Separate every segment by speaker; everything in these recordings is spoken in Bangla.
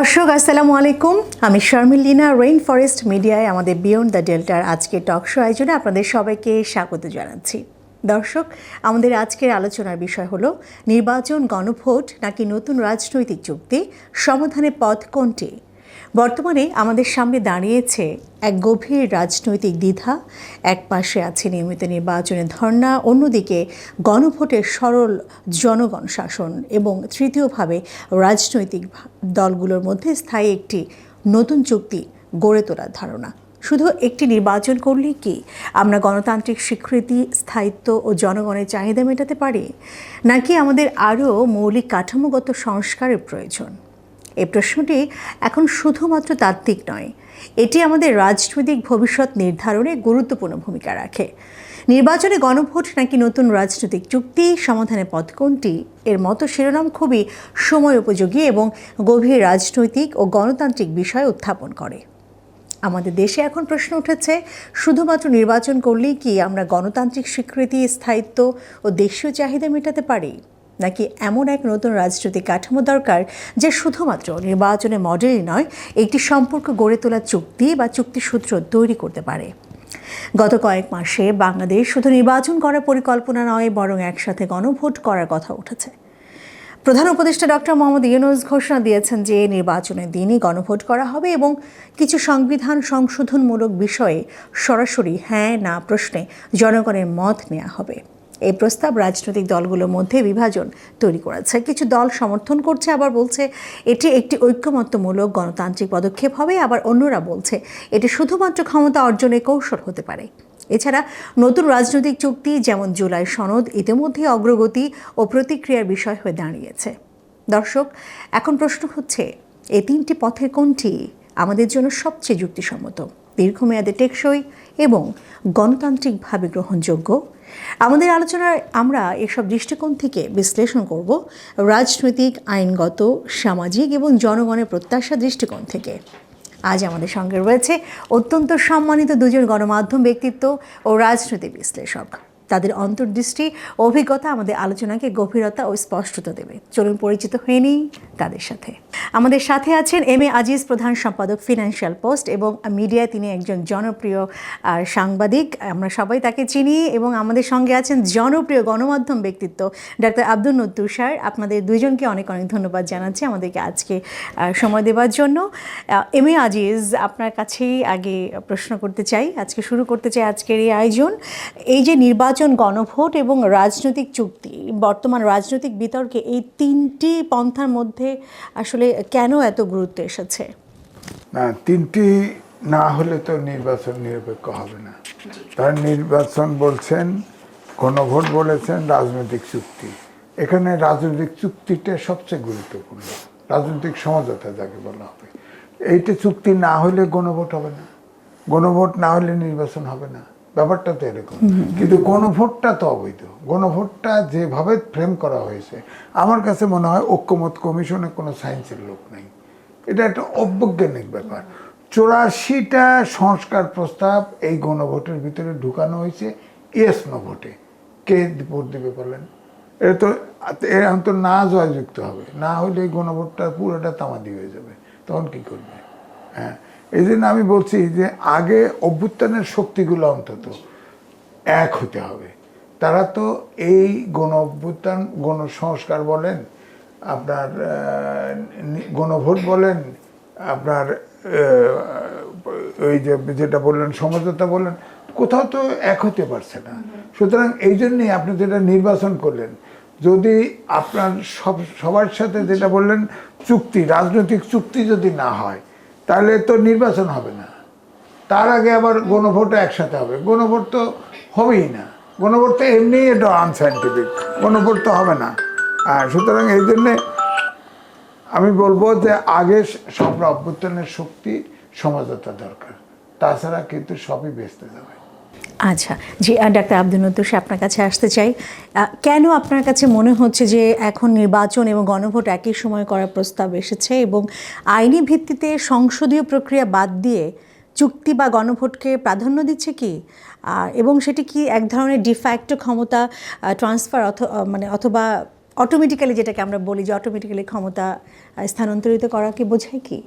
Speaker 1: দর্শক আসসালামু আলাইকুম, আমি শারমিন লীনা রেইন ফরেস্ট মিডিয়ায় আমাদের বিয়ন্ড দ্য ডেল্টার আজকের টক শো আয়োজনে আপনাদের সবাইকে স্বাগত জানাচ্ছি। দর্শক, আমাদের আজকের আলোচনার বিষয় হলো নির্বাচন, গণভোট নাকি নতুন রাজনৈতিক চুক্তি, সমাধানের পথ কোনটি? বর্তমানে আমাদের সামনে দাঁড়িয়েছে এক গভীর রাজনৈতিক দ্বিধা। এক পাশে আছে নিয়মিত নির্বাচনের ধর্ণা, অন্যদিকে গণভোটের সরল জনগণ শাসন এবং তৃতীয়ভাবে রাজনৈতিক দলগুলোর মধ্যে স্থায়ী একটি নতুন চুক্তি গড়ে তোলার ধারণা। শুধু একটি নির্বাচন করলেই কি আমরা গণতান্ত্রিক স্বীকৃতি, স্থায়িত্ব ও জনগণের চাহিদা মেটাতে পারি, নাকি আমাদের আরও মৌলিক কাঠামোগত সংস্কারের প্রয়োজন? এই প্রশ্নটি এখন শুধুমাত্র তাত্ত্বিক নয়, এটি আমাদের রাজনৈতিক ভবিষ্যৎ নির্ধারণে গুরুত্বপূর্ণ ভূমিকা রাখে। নির্বাচনে গণভোট নাকি নতুন রাজনৈতিক চুক্তি, সমাধানের পথ কোনটি, এর মতো শিরোনাম খুবই সময় উপযোগী এবং গভীর রাজনৈতিক ও গণতান্ত্রিক বিষয় উত্থাপন করে। আমাদের দেশে এখন প্রশ্ন উঠেছে, শুধুমাত্র নির্বাচন করলেই কি আমরা গণতান্ত্রিক স্বীকৃতি, স্থায়িত্ব ও দেশীয় চাহিদা মেটাতে পারি, নাকি এমন এক নতুন রাজনৈতিক কাঠামো দরকার যা শুধুমাত্র নির্বাচনের মডেলই নয়, একটি সম্পর্ক গড়ে তোলা চুক্তি বা চুক্তিসূত্র তৈরি করতে পারে? গত কয়েক মাসে বাংলাদেশ শুধু নির্বাচন করার পরিকল্পনা নয়, বরং একসাথে গণভোট করার কথা উঠেছে। প্রধান উপদেষ্টা ডক্টর মোহাম্মদ ইউনূস ঘোষণা দিয়েছেন যে নির্বাচনের দিনই গণভোট করা হবে এবং কিছু সংবিধান সংশোধনমূলক বিষয়ে সরাসরি হ্যাঁ না প্রশ্নে জনগণের মত নেওয়া হবে। এই প্রস্তাব রাজনৈতিক দলগুলোর মধ্যে বিভাজন তৈরি করেছে। কিছু দল সমর্থন করছে, আবার বলছে এটি একটি ঐক্যমত্যমূলক গণতান্ত্রিক পদক্ষেপ হবে, আবার অন্যরা বলছে এটি শুধুমাত্র ক্ষমতা অর্জনের কৌশল হতে পারে। এছাড়া নতুন রাজনৈতিক চুক্তি যেমন জুলাই সনদ ইতিমধ্যে অগ্রগতি ও প্রতিক্রিয়ার বিষয় হয়ে দাঁড়িয়েছে। দর্শক, এখন প্রশ্ন হচ্ছে, এই তিনটি পথের কোনটি আমাদের জন্য সবচেয়ে যুক্তিসম্মত, দীর্ঘমেয়াদে টেকসই এবং গণতান্ত্রিকভাবে গ্রহণযোগ্য? আমাদের আলোচনায় আমরা এসব দৃষ্টিকোণ থেকে বিশ্লেষণ করব, রাজনৈতিক, আইনগত, সামাজিক এবং জনগণের প্রত্যাশা দৃষ্টিকোণ থেকে। আজ আমাদের সঙ্গে রয়েছে অত্যন্ত সম্মানিত দুজন গণমাধ্যম ব্যক্তিত্ব ও রাজনৈতিক বিশ্লেষক। তাদের অন্তর্দৃষ্টি ও অভিজ্ঞতা আমাদের আলোচনাকে গভীরতা ও স্পষ্টতা দেবে। চলুন পরিচিত হয়ে নিই তাদের সাথে। আমাদের সাথে আছেন এম এ আজিজ, প্রধান সম্পাদক, ফিনান্সিয়াল পোস্ট এবং মিডিয়ায় তিনি একজন জনপ্রিয় সাংবাদিক, আমরা সবাই তাকে চিনি। এবং আমাদের সঙ্গে আছেন জনপ্রিয় গণমাধ্যম ব্যক্তিত্ব ডাক্তার আব্দুন নূর তুষার। আপনাদের দুইজনকে অনেক অনেক ধন্যবাদ জানাচ্ছি আমাদেরকে আজকে সময় দেওয়ার জন্য। এম এ আজিজ, আপনার কাছেই আগে প্রশ্ন করতে চাই, আজকে শুরু করতে চাই আজকের এই আয়োজন। এই যে নির্বাচন, গণভোট এবং রাজনৈতিক চুক্তি, বর্তমান রাজনৈতিক বিতর্কে এই তিনটি পন্থার মধ্যে আসলে কেন এত গুরুত্ব এসেছে?
Speaker 2: না, তিনটি না হলে তো নির্বাচন নিরপেক্ষ হবে না। তার নির্বাচন বলছেন, গণভোট বলেছেন, রাজনৈতিক চুক্তি। এখানে রাজনৈতিক চুক্তিটা সবচেয়ে গুরুত্বপূর্ণ, রাজনৈতিক সমঝোতা যাকে বলা হবে। এইটা চুক্তি না হলে গণভোট হবে না, গণভোট না হলে নির্বাচন হবে না, ব্যাপারটা তো এরকম। কিন্তু গণভোটটা তো অবৈধ। গণভোটটা যেভাবে ফ্রেম করা হয়েছে, আমার কাছে মনে হয় ঐক্যমত কমিশনে কোনো সায়েন্সের লোক নেই, এটা একটা অবৈজ্ঞানিক ব্যাপার। 84টা সংস্কার প্রস্তাব এই গণভোটের ভিতরে ঢুকানো হয়েছে ইয়েস নো ভোটে। কে ভোট দেবে বলেন? এটা তো এখন তো না জয়যুক্ত হবে, না হলে এই গণভোটটা পুরোটা তামাদি হয়ে যাবে, তখন কি করবে? হ্যাঁ, এই জন্য আমি বলছি যে আগে অভ্যুত্থানের শক্তিগুলো অন্তত এক হতে হবে। তারা তো এই গণ অভ্যুত্থান, গণসংস্কার বলেন, আপনার গণভোট বলেন, আপনার ওই যে যেটা বললেন সমঝোতা বললেন, কোথাও তো এক হতে পারছে না। সুতরাং এই জন্যই আপনি যেটা নির্বাচন করলেন, যদি আপনার সবার সাথে যেটা বললেন চুক্তি, রাজনৈতিক চুক্তি যদি না হয়, তাহলে তো নির্বাচন হবে না। তার আগে আবার গণভোটও একসাথে হবে, গণভোট তো হবেই না। গণভোট তো এমনিই এটা আনসাইন্টিফিক, গণভোট তো হবে না। সুতরাং এই জন্যে আমি বলবো যে আগে সব অভ্যুত্থানের শক্তি সমঝোতা দরকার, তাছাড়া কিন্তু সবই বেঁচতে যাবে।
Speaker 1: আচ্ছা, জি, ডাক্তার আব্দুন নূর তুষার, আপনার কাছে আসতে চাই। কেন আপনার কাছে মনে হচ্ছে যে এখন নির্বাচন এবং গণভোট একই সময় করার প্রস্তাব এসেছে এবং আইনি ভিত্তিতে সংসদীয় প্রক্রিয়া বাদ দিয়ে চুক্তি বা গণভোটকে প্রাধান্য দিচ্ছে কি? এবং সেটি কি এক ধরনের ডিফ্যাক্টো ক্ষমতা ট্রান্সফার অথবা অটোমেটিক্যালি, যেটাকে আমরা বলি যে অটোমেটিক্যালি ক্ষমতা স্থানান্তরিত করাকে বোঝায় কি?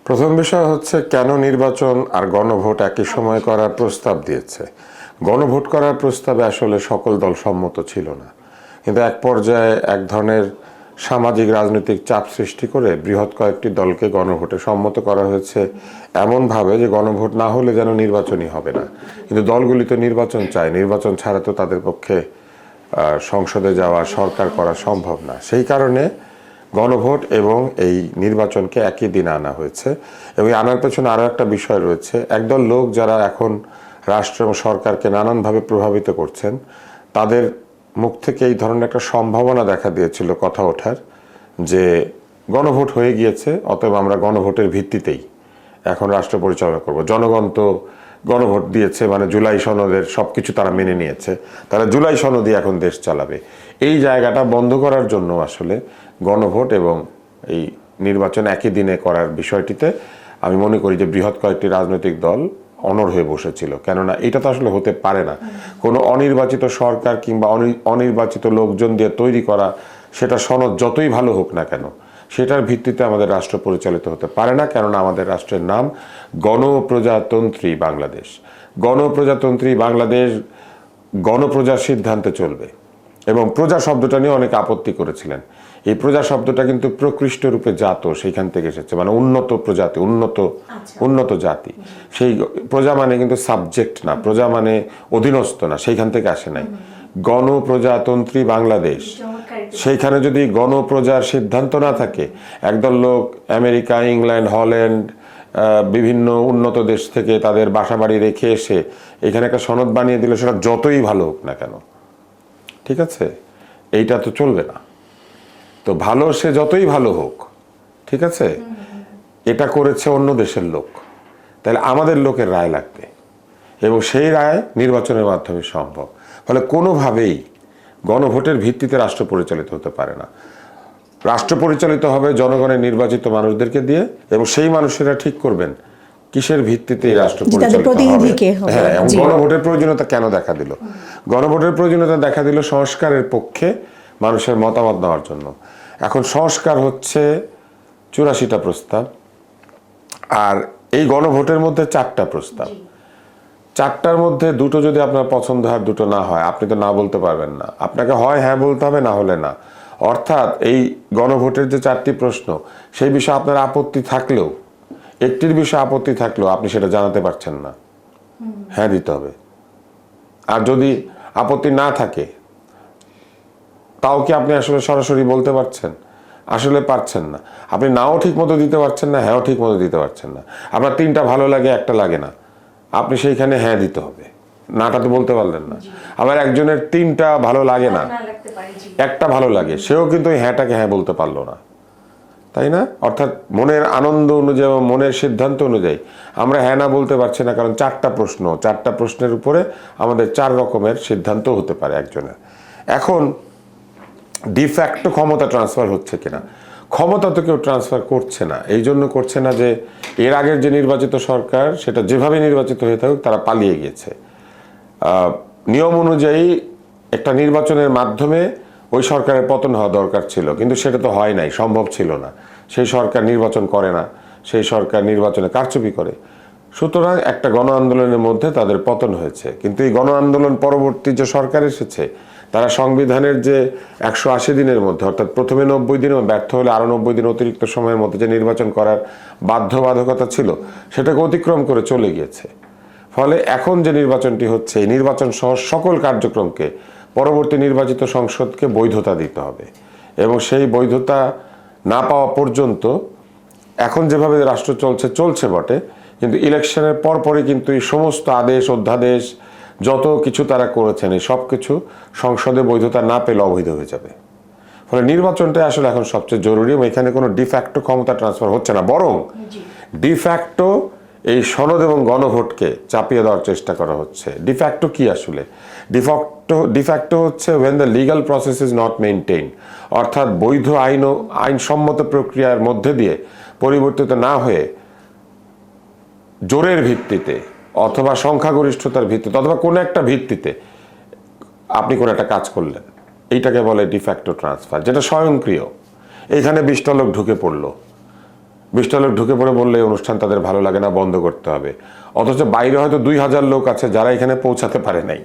Speaker 3: প্রথম বিষয় হচ্ছে কেন নির্বাচন আর গণভোট একই সময় করার প্রস্তাব দিয়েছে। গণভোট করার প্রস্তাবে আসলে সকল দল সম্মত ছিল না, কিন্তু এক পর্যায়ে এক ধরনের সামাজিক রাজনৈতিক চাপ সৃষ্টি করে বৃহৎ কয়েকটি দলকে গণভোটে সম্মত করা হয়েছে এমনভাবে যে গণভোট না হলে যেন নির্বাচনই হবে না। কিন্তু দলগুলি তো নির্বাচন চায়, নির্বাচন ছাড়া তো তাদের পক্ষে সংসদে যাওয়া, সরকার করা সম্ভব না। সেই কারণে গণভোট এবং এই নির্বাচনকে একই দিনে আনা হয়েছে। এবং আনার পেছনে আরও একটা বিষয় রয়েছে, একদল লোক যারা এখন রাষ্ট্র এবং সরকারকে নানানভাবে প্রভাবিত করছেন, তাদের মুখ থেকে এই ধরনের একটা সম্ভাবনা দেখা দিয়েছিল কথা ওঠার, যে গণভোট হয়ে গিয়েছে, অতএব আমরা গণভোটের ভিত্তিতেই এখন রাষ্ট্র পরিচালনা করব। জনগণ তো গণভোট দিয়েছে, মানে জুলাই সনদের সব কিছু তারা মেনে নিয়েছে, তারা জুলাই সনদই এখন দেশ চালাবে। এই জায়গাটা বন্ধ করার জন্য আসলে গণভোট এবং এই নির্বাচন একই দিনে করার বিষয়টিতে আমি মনে করি যে বৃহৎ কয়েকটি রাজনৈতিক দল অনড় হয়ে বসেছিল। কেননা এটা তো আসলে হতে পারে না, কোনো অনির্বাচিত সরকার কিংবা অনির্বাচিত লোকজন দিয়ে তৈরি করা সেটা সনদ যতই ভালো হোক না কেন, সেটার ভিত্তিতে আমাদের রাষ্ট্র পরিচালিত হতে পারে না। কেননা আমাদের রাষ্ট্রের নাম গণপ্রজাতন্ত্রী বাংলাদেশ। গণপ্রজাতন্ত্রী বাংলাদেশ গণপ্রজার সিদ্ধান্তে চলবে। এবং প্রজা শব্দটা নিয়ে অনেক আপত্তি করেছিলেন। এই প্রজা শব্দটা কিন্তু প্রকৃষ্ট রূপে জাত, সেইখান থেকে এসেছে, মানে উন্নত প্রজাতি, উন্নত জাতি। সেই প্রজা মানে কিন্তু সাবজেক্ট না, প্রজা মানে অধীনস্থ না, সেইখান থেকে আসে নাই। গণপ্রজাতন্ত্রী বাংলাদেশ, সেইখানে যদি গণপ্রজার সিদ্ধান্ত না থাকে, একদল লোক আমেরিকা, ইংল্যান্ড, হল্যান্ড, বিভিন্ন উন্নত দেশ থেকে তাদের বাসাবাড়ি রেখে এসে এখানে একটা সনদ বানিয়ে দিলে সেটা যতই ভালো হোক না কেন, ঠিক আছে, এইটা তো চলবে না। তো ভালো, সে যতই ভালো হোক, ঠিক আছে, এটা করেছে অন্য দেশের লোক, তাহলে আমাদের লোকের রায় লাগবে, এবং সেই রায় নির্বাচনের মাধ্যমে সম্ভব। ফলে কোনোভাবেই গণভোটের ভিত্তিতে রাষ্ট্র পরিচালিত হতে পারে না। রাষ্ট্র পরিচালিত হবে জনগণের নির্বাচিত মানুষদেরকে দিয়ে, এবং সেই মানুষেরা ঠিক করবেন কিসের ভিত্তিতে এই রাষ্ট্র পরিচালিত হবে। হ্যাঁ, এবং গণভোটের প্রয়োজনীয়তা কেন দেখা দিল? গণভোটের প্রয়োজনীয়তা দেখা দিল সংস্কারের পক্ষে মানুষের মতামত নেওয়ার জন্য। এখন সংস্কার হচ্ছে 84টা প্রস্তাব, আর এই গণভোটের মধ্যে 4টা প্রস্তাব। 4টার মধ্যে 2টো যদি আপনার পছন্দ হয়, 2টো না হয়, আপনি তো না বলতে পারবেন না। আপনাকে হয় হ্যাঁ বলতে হবে, না হলে না। অর্থাৎ এই গণভোটের যে 4টি প্রশ্ন, সেই বিষয়ে আপনার আপত্তি থাকলেও, একটির বিষয়ে আপত্তি থাকলেও আপনি সেটা জানাতে পারছেন না, হ্যাঁ দিতে হবে। আর যদি আপত্তি না থাকে, তাও কি আপনি আসলে সরাসরি বলতে পারছেন? আসলে পারছেন না। আপনি নাও ঠিক মতো দিতে পারছেন না, হ্যাঁও ঠিক মতো দিতে পারছেন না। আপনার 3টা ভালো লাগে, একটা লাগে না, আপনি সেইখানে হ্যাঁ দিতে হবে, নাটা তো বলতে পারলেন না। আবার একজনের 3টা ভালো লাগে না, একটা ভালো লাগে, সেও কিন্তু ওই হ্যাঁটাকে হ্যাঁ বলতে পারলো না, তাই না? অর্থাৎ মনের আনন্দ অনুযায়ী, মনের সিদ্ধান্ত অনুযায়ী আমরা হ্যাঁ না বলতে পারছি না, কারণ 4টা প্রশ্ন, 4টা প্রশ্নের উপরে আমাদের 4 রকমের সিদ্ধান্ত হতে পারে একজনের। এখন ডিফ্যাক্টো ক্ষমতা ট্রান্সফার হচ্ছে কিনা? ক্ষমতা তো কেউ ট্রান্সফার করছে না। এই জন্য করছে না যে এর আগের যে নির্বাচিত সরকার, সেটা যেভাবে নির্বাচিত হয়ে থাকুক, তারা পালিয়ে গিয়েছে। নিয়ম অনুযায়ী একটা নির্বাচনের মাধ্যমে ওই সরকারের পতন হওয়া দরকার ছিল, কিন্তু সেটা তো হয় নাই, সম্ভব ছিল না। সেই সরকার নির্বাচন করে না, সেই সরকার নির্বাচনে কারচুপি করে। সুতরাং একটা গণ আন্দোলনের মধ্যে তাদের পতন হয়েছে। কিন্তু এই গণ আন্দোলন পরবর্তী যে সরকার এসেছে, তারা সংবিধানের যে 180 দিনের মধ্যে, অর্থাৎ প্রথমে 90 দিন, ব্যর্থ হলে আরও 90 দিন অতিরিক্ত সময়ের মধ্যে যে নির্বাচন করার বাধ্যবাধকতা ছিল, সেটাকে অতিক্রম করে চলে গিয়েছে। ফলে এখন যে নির্বাচনটি হচ্ছে, এই নির্বাচন সহ সকল কার্যক্রমকে পরবর্তী নির্বাচিত সংসদকে বৈধতা দিতে হবে, এবং সেই বৈধতা না পাওয়া পর্যন্ত এখন যেভাবে রাষ্ট্র চলছে বটে, কিন্তু ইলেকশনের পরপরই কিন্তু এই সমস্ত আদেশ, অধ্যাদেশ, যত কিছু তারা করেছেন, এই সব কিছু সংসদে বৈধতা না পেলে অবৈধ হয়ে যাবে। ফলে নির্বাচনটাই আসলে এখন সবচেয়ে জরুরি, এবং এখানে কোনো ডিফ্যাক্টো ক্ষমতা ট্রান্সফার হচ্ছে না, বরং ডিফ্যাক্টো এই সনদ এবং গণভোটকে চাপিয়ে দেওয়ার চেষ্টা করা হচ্ছে। ডিফ্যাক্টো কি আসলে? ডিফ্যাক্টো হচ্ছে when the legal process is not maintained, অর্থাৎ বৈধ আইনসম্মত প্রক্রিয়ার মধ্যে দিয়ে পরিবর্তিত না হয়ে জোরের ভিত্তিতে অথবা সংখ্যাগরিষ্ঠতার ভিত্তিতে অথবা কোনো একটা ভিত্তিতে আপনি কোনো একটা কাজ করলেন, এইটাকে বলে ডিফ্যাক্টো ট্রান্সফার, যেটা স্বয়ংক্রিয়। এইখানে 20টা লোক ঢুকে পড়লো, 20টা লোক ঢুকে পড়ে বললে এই অনুষ্ঠান তাদের ভালো লাগে না, বন্ধ করতে হবে। অথচ বাইরে হয়তো 2000 লোক আছে যারা এখানে পৌঁছাতে পারে নাই,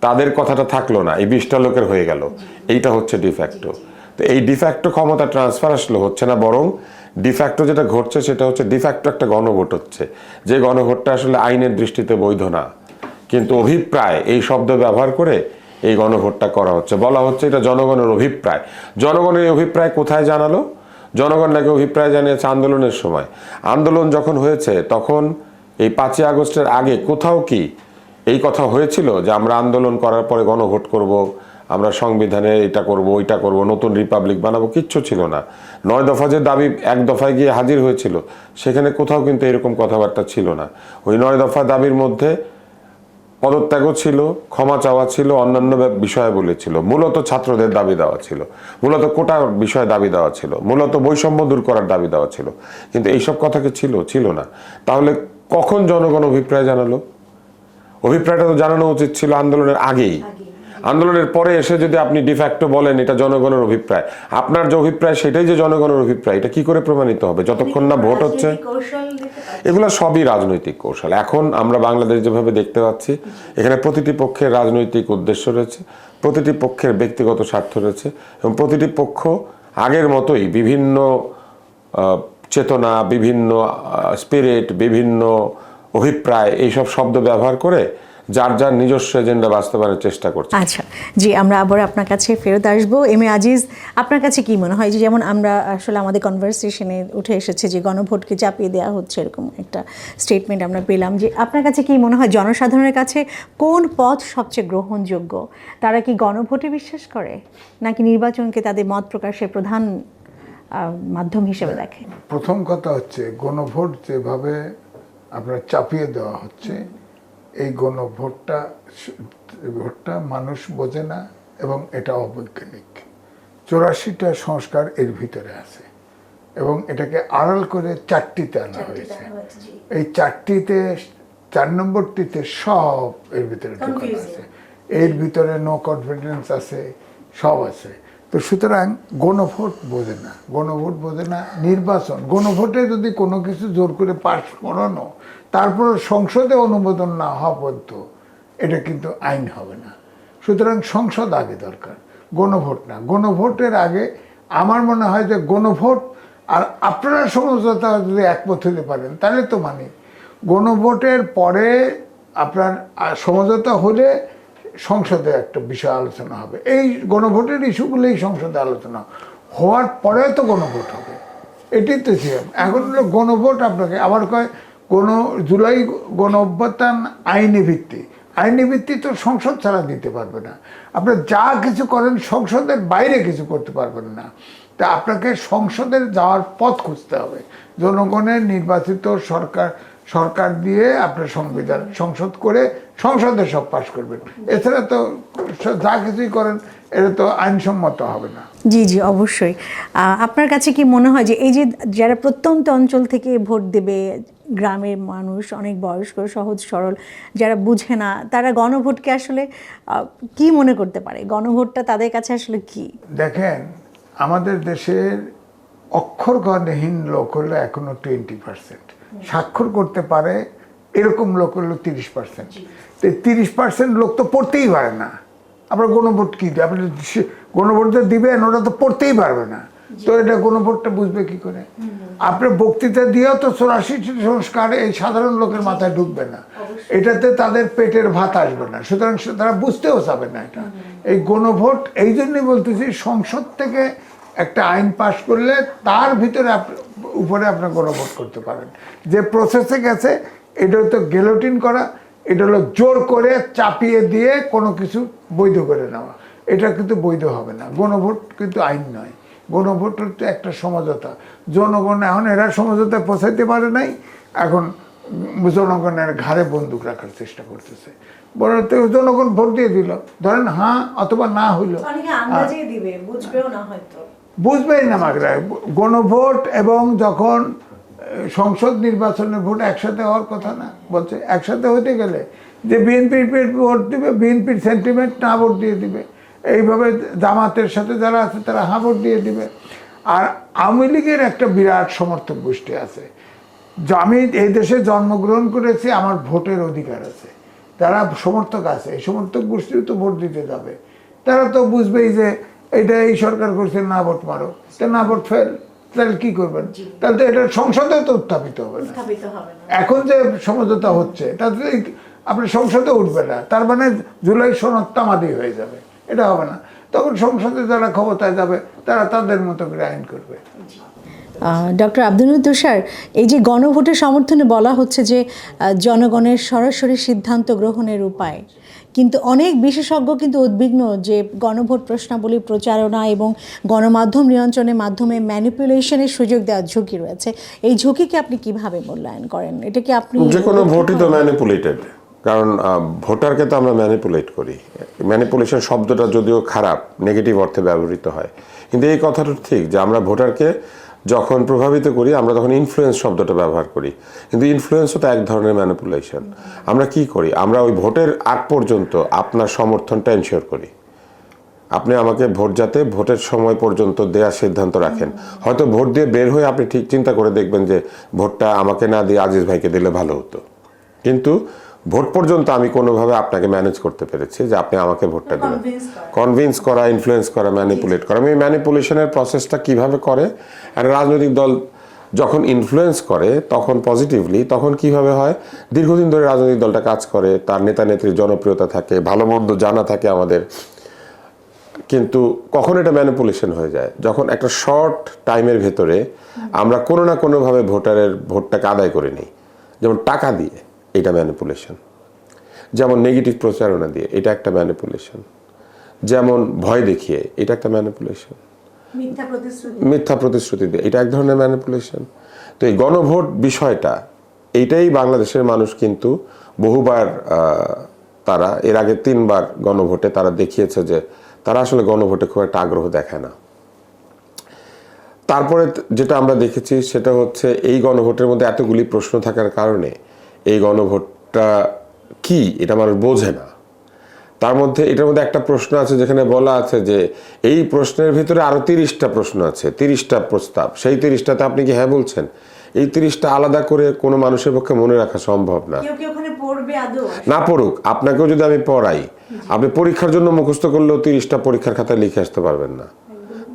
Speaker 3: তাদের কথাটা থাকলো না, এই 20টা লোকের হয়ে গেল। এইটা হচ্ছে ডিফ্যাক্টো। তো এই ডিফ্যাক্টো ক্ষমতা ট্রান্সফার আসলে হচ্ছে না, বরং ডিফ্যাক্টো যেটা ঘটছে সেটা হচ্ছে ডিফ্যাক্টো একটা গণভোট হচ্ছে, যে গণভোটটা আসলে আইনের দৃষ্টিতে বৈধ না, কিন্তু অভিপ্রায় এই শব্দ ব্যবহার করে এই গণভোটটা করা হচ্ছে। বলা হচ্ছে এটা জনগণের অভিপ্রায়। জনগণের এই অভিপ্রায় কোথায় জানালো? জনগণ নাকি অভিপ্রায় জানিয়েছে আন্দোলনের সময়। আন্দোলন যখন হয়েছে তখন এই 5ই আগস্টের আগে কোথাও কি এই কথা হয়েছিল যে আমরা আন্দোলন করার পরে গণভোট করব, আমরা সংবিধানে এটা করব, ওইটা করব, নতুন রিপাবলিক বানাবো? কিচ্ছু ছিল না। 9 দফা যে দাবি 1 দফায় গিয়ে হাজির হয়েছিল, সেখানে কোথাও কিন্তু এরকম কথাবার্তা ছিল না। ওই 9 দফা দাবির মধ্যে পদত্যাগও ছিল, ক্ষমা চাওয়া ছিল, অন্যান্য বিষয় বলেছিল। মূলত ছাত্রদের দাবি দেওয়া ছিল, মূলত কোটার বিষয়ে দাবি দেওয়া ছিল, মূলত বৈষম্য দূর করার দাবি দেওয়া ছিল। কিন্তু এইসব কথা কি ছিল না? তাহলে কখন জনগণ অভিপ্রায় জানালো? অভিপ্রায়টা তো জানানো উচিত ছিল আন্দোলনের আগেই। আন্দোলনের পরে এসে যদি আপনি ডিফ্যাক্টো বলেন এটা জনগণের অভিপ্রায়, আপনার যে অভিপ্রায় সেটাই যে জনগণের অভিপ্রায়, এটা কি করে প্রমাণিত হবে যতক্ষণ না ভোট হচ্ছে? এগুলো সবই রাজনৈতিক কৌশল। এখন আমরা বাংলাদেশ যেভাবে দেখতে পাচ্ছি, এখানে প্রতিটি পক্ষের রাজনৈতিক উদ্দেশ্য রয়েছে, প্রতিটি পক্ষের ব্যক্তিগত স্বার্থ রয়েছে, এবং প্রতিটি পক্ষ আগের মতোই বিভিন্ন চেতনা, বিভিন্ন স্পিরিট, বিভিন্ন অভিপ্রায়, এইসব শব্দ ব্যবহার করে যার যার নিজস্ব এজেন্ডা বাস্তবায়নের চেষ্টা করছে।
Speaker 1: আচ্ছা, জি, আমরা আবার আপনার কাছে ফেরত আসবো। এম এ আজিজ, আপনার কাছে কি মনে হয় যে যেমন আমরা আসলে আমাদের কনভারসেশনে উঠে এসেছে যে গণভোটকে চাপিয়ে দেওয়া হচ্ছে, এরকম একটা স্টেটমেন্ট আমরা পেলাম, যে আপনার কাছে কি মনে হয় জনসাধারণের কাছে কোন পথ সবচেয়ে গ্রহণযোগ্য? তারা কি গণভোটে বিশ্বাস করে, নাকি নির্বাচনকে তাদের মত প্রকাশের প্রধান মাধ্যম হিসেবে দেখে?
Speaker 2: প্রথম কথা হচ্ছে গণভোট যেভাবে আপনার চাপিয়ে দেওয়া হচ্ছে, এই ভোটটা মানুষ বোঝে না এবং এটা অবৈজ্ঞানিক। 84টা সংস্কার এর ভিতরে আছে এবং এটাকে আড়াল করে 4টিতে আনা হয়েছে। এই 4টিতে 4 নম্বরটিতে সব এর ভিতরে ঢোকানো আছে। এর ভিতরে নো কনফিডেন্স আছে, সব আছে। তো সুতরাং গণভোট বোঝে না, নির্বাচন। গণভোটে যদি কোনো কিছু জোর করে পাশ করানো, তারপর সংসদে অনুমোদন না হওয়া পর্যন্ত এটা কিন্তু আইন হবে না। সুতরাং সংসদ আগে দরকার, গণভোট না। গণভোটের আগে আমার মনে হয় যে গণভোট, আর আপনারা সমঝোতা যদি একমত হতে পারেন তাহলে তো মানে গণভোটের পরে আপনার সমঝোতা হলে সংসদে একটা বিষয় আলোচনা হবে। এই গণভোটের ইস্যুগুলোই সংসদে আলোচনা হওয়ার পরে তো গণভোট হবে। এটাই তো ছিল। এখন হলো গণভোট আপনাকে আবার কয় জুলাই গণ অভ্যুত্থান আইনি ভিত্তি তো সংসদ ছাড়া দিতে পারবে না। আপনার যা কিছু করেন সংসদের বাইরে কিছু করতে পারবেন না। তা আপনাকে সংসদের যাওয়ার পথ খুঁজতে হবে। জনগণের নির্বাচিত সরকার দিয়ে আপনার সংসদ করে সংসদে সব পাশ করবেন। এছাড়া তো যা কিছুই করেন এটা তো আইনসম্মত হবে না।
Speaker 1: জি, অবশ্যই। আপনার কাছে কি মনে হয় যে এই যে যারা প্রত্যন্ত অঞ্চল থেকে ভোট দেবে, গ্রামের মানুষ, অনেক বয়স্ক, সহজ সরল, যারা বুঝে না, তারা গণভোটকে আসলে কি মনে করতে পারে? গণভোটটা তাদের কাছে আসলে কি?
Speaker 2: দেখেন, আমাদের দেশের অক্ষরজ্ঞানহীন লোক হলো এখনো 20%, স্বাক্ষর করতে পারে এরকম লোক হলো 30%। তো 30% লোক তো পড়তেই পারে না। আপনার গণভোট কি, আপনি গণভোট যে দিবেন ওটা তো পড়তেই পারবে না, তো এটা গণভোটটা বুঝবে কি করে? আপনার বক্তৃতা দিয়েও তো 84টি সংস্কার এই সাধারণ লোকের মাথায় ঢুকবে না, এটাতে তাদের পেটের ভাত আসবে না, সুতরাং তারা বুঝতেও চাবে না এটা। এই গণভোট এই জন্যই বলতেছি, সংসদ থেকে একটা আইন পাশ করলে তার ভিতরে উপরে আপনার গণভোট করতে পারেন। যে প্রসেসে গেছে এটা হতো গেলোটিন করা, এটা হলো জোর করে চাপিয়ে দিয়ে কোনো কিছু বৈধ করে নেওয়া। এটা কিন্তু বৈধ হবে না। গণভোট কিন্তু আইন নয়, গণভোট হচ্ছে একটা সমঝোতা। জনগণ এখন এরা সমঝোতায় পৌঁছাইতে পারে নাই, এখন জনগণের ঘাড়ে বন্দুক রাখার চেষ্টা করতেছে। বলতে জনগণ ভোট দিয়ে দিল, ধরেন হ্যাঁ অথবা না হইল, বুঝবেই না মাগরা। গণভোট এবং যখন সংসদ নির্বাচনের ভোট একসাথে হওয়ার কথা না, বলছে একসাথে হতে গেলে যে বিএনপির ভোট দিবে, বিএনপির সেন্টিমেন্ট না ভোট দিয়ে দিবে, এইভাবে জামাতের সাথে যারা আছে তারা হ্যাঁ ভোট দিয়ে দিবে। আর আওয়ামী লীগের একটা বিরাট সমর্থক গোষ্ঠী আছে, যে আমি এই দেশে জন্মগ্রহণ করেছি, আমার ভোটের অধিকার আছে, যারা সমর্থক আছে এই সমর্থক গোষ্ঠীও তো ভোট দিতে যাবে। তারা তো বুঝবেই যে এটা এই সরকার করছে, না ভোট মারো, তা না ভোট ফেল, তাহলে কি করবেন? তাহলে তো এটা সংসদে তো উত্থাপিত হবে না। এখন যে সমঝোতা হচ্ছে তাতে আপনি সংসদে উঠবে না, তার মানে জুলাই সনদ তামাদি হয়ে যাবে, এটা হবে না। তখন সংসদে যারা ক্ষমতায় যাবে তারা তাদের মতো করে আইন করবে।
Speaker 1: ডক্টর আব্দুল তুষার, এই যে গণভোটের সমর্থনে বলা হচ্ছে যে জনগণের সরাসরি সিদ্ধান্ত গ্রহণের উপায়, কিন্তু অনেক বিশেষজ্ঞ কিন্তু উদ্বিগ্ন যে গণভোট প্রশ্নাবলী প্রচারণা এবং গণমাধ্যম নিয়ন্ত্রণের মাধ্যমে ম্যানিপুলেশনের সুযোগ দেওয়ার ঝুঁকি রয়েছে। এই ঝুঁকিকে আপনি কিভাবে মূল্যায়ন করেন? এটা কি আপনি
Speaker 3: যে কোনো ভোটই তো ম্যানিপুলেটেড, কারণ ভোটারকে তো আমরা ম্যানিপুলেট করি। ম্যানিপুলেশন শব্দটা যদিও খারাপ, নেগেটিভ অর্থে ব্যবহৃত হয়, কিন্তু এই কথাটা ঠিক যে আমরা ভোটারকে যখন প্রভাবিত করি আমরা তখন ইনফ্লুয়েন্স শব্দটা ব্যবহার করি, কিন্তু ইনফ্লুয়েন্সও তো এক ধরনের ম্যানিপুলেশন। আমরা কি করি? আমরা ওই ভোটের আগ পর্যন্ত আপনার সমর্থনটা এনশিওর করি। আপনি আমাকে ভোট যাতে ভোটের সময় পর্যন্ত দেওয়ার সিদ্ধান্ত রাখেন। হয়তো ভোট দিয়ে বের হয়ে আপনি ঠিক চিন্তা করে দেখবেন যে ভোটটা আমাকে না দিয়ে আজিজ ভাইকে দিলে ভালো হতো, কিন্তু ভোট পর্যন্ত আমি কোনোভাবে আপনাকে ম্যানেজ করতে পেরেছি যে আপনি আমাকে ভোটটা দেবেন। কনভিন্স করা, ইনফ্লুয়েন্স করা, ম্যানিপুলেট করা। আমি ম্যানিপুলেশনের প্রসেসটা কিভাবে করে, একটা রাজনৈতিক দল যখন ইনফ্লুয়েন্স করে তখন পজিটিভলি, তখন কিভাবে হয়, দীর্ঘদিন ধরে রাজনৈতিক দলটা কাজ করে, তার নেতা নেত্রীর জনপ্রিয়তা থাকে, ভালো মন্দ জানা থাকে আমাদের, কিন্তু কখন এটা ম্যানিপুলেশন হয়ে যায়? যখন একটা শর্ট টাইমের ভেতরে আমরা কোনো না কোনোভাবে ভোটারের ভোটটাকে আদায় করে নিই। যেমন টাকা দিয়ে, এটা ম্যানিপুলেশন। যেমন নেগেটিভ প্রচারণা দিয়ে, এটা একটা ম্যানিপুলেশন। যেমন ভয় দেখিয়ে, এটা একটা ম্যানিপুলেশন। মিথ্যা প্রতিশ্রুতি দিয়ে, এটা এক ধরনের ম্যানিপুলেশন। তো এই গণভোট বিষয়টা, এইটাই বাংলাদেশের মানুষ কিন্তু বহুবার, তারা এর আগে 3 বার গণভোটে তারা দেখিয়েছে যে তারা আসলে গণভোটে খুব একটা আগ্রহ দেখায় না। তারপরে যেটা আমরা দেখেছি সেটা হচ্ছে এই গণভোটের মধ্যে এতগুলি প্রশ্ন থাকার কারণে এই গণভোটটা কি এটা মানুষ বোঝে না। তার মধ্যে এটার মধ্যে একটা প্রশ্ন আছে যেখানে বলা আছে যে এই প্রশ্নের ভিতরে আরো 30টা প্রশ্ন আছে, 30টা প্রস্তাব। সেই 30টাতে আপনি কি হ্যাঁ বলছেন? এই 30টা আলাদা করে কোনো মানুষের পক্ষে মনে রাখা সম্ভব না। না পড়ুক, আপনাকেও যদি আমি পড়াই, আপনি পরীক্ষার জন্য মুখস্থ করলেও 30টা পরীক্ষার খাতায় লিখে আসতে পারবেন না।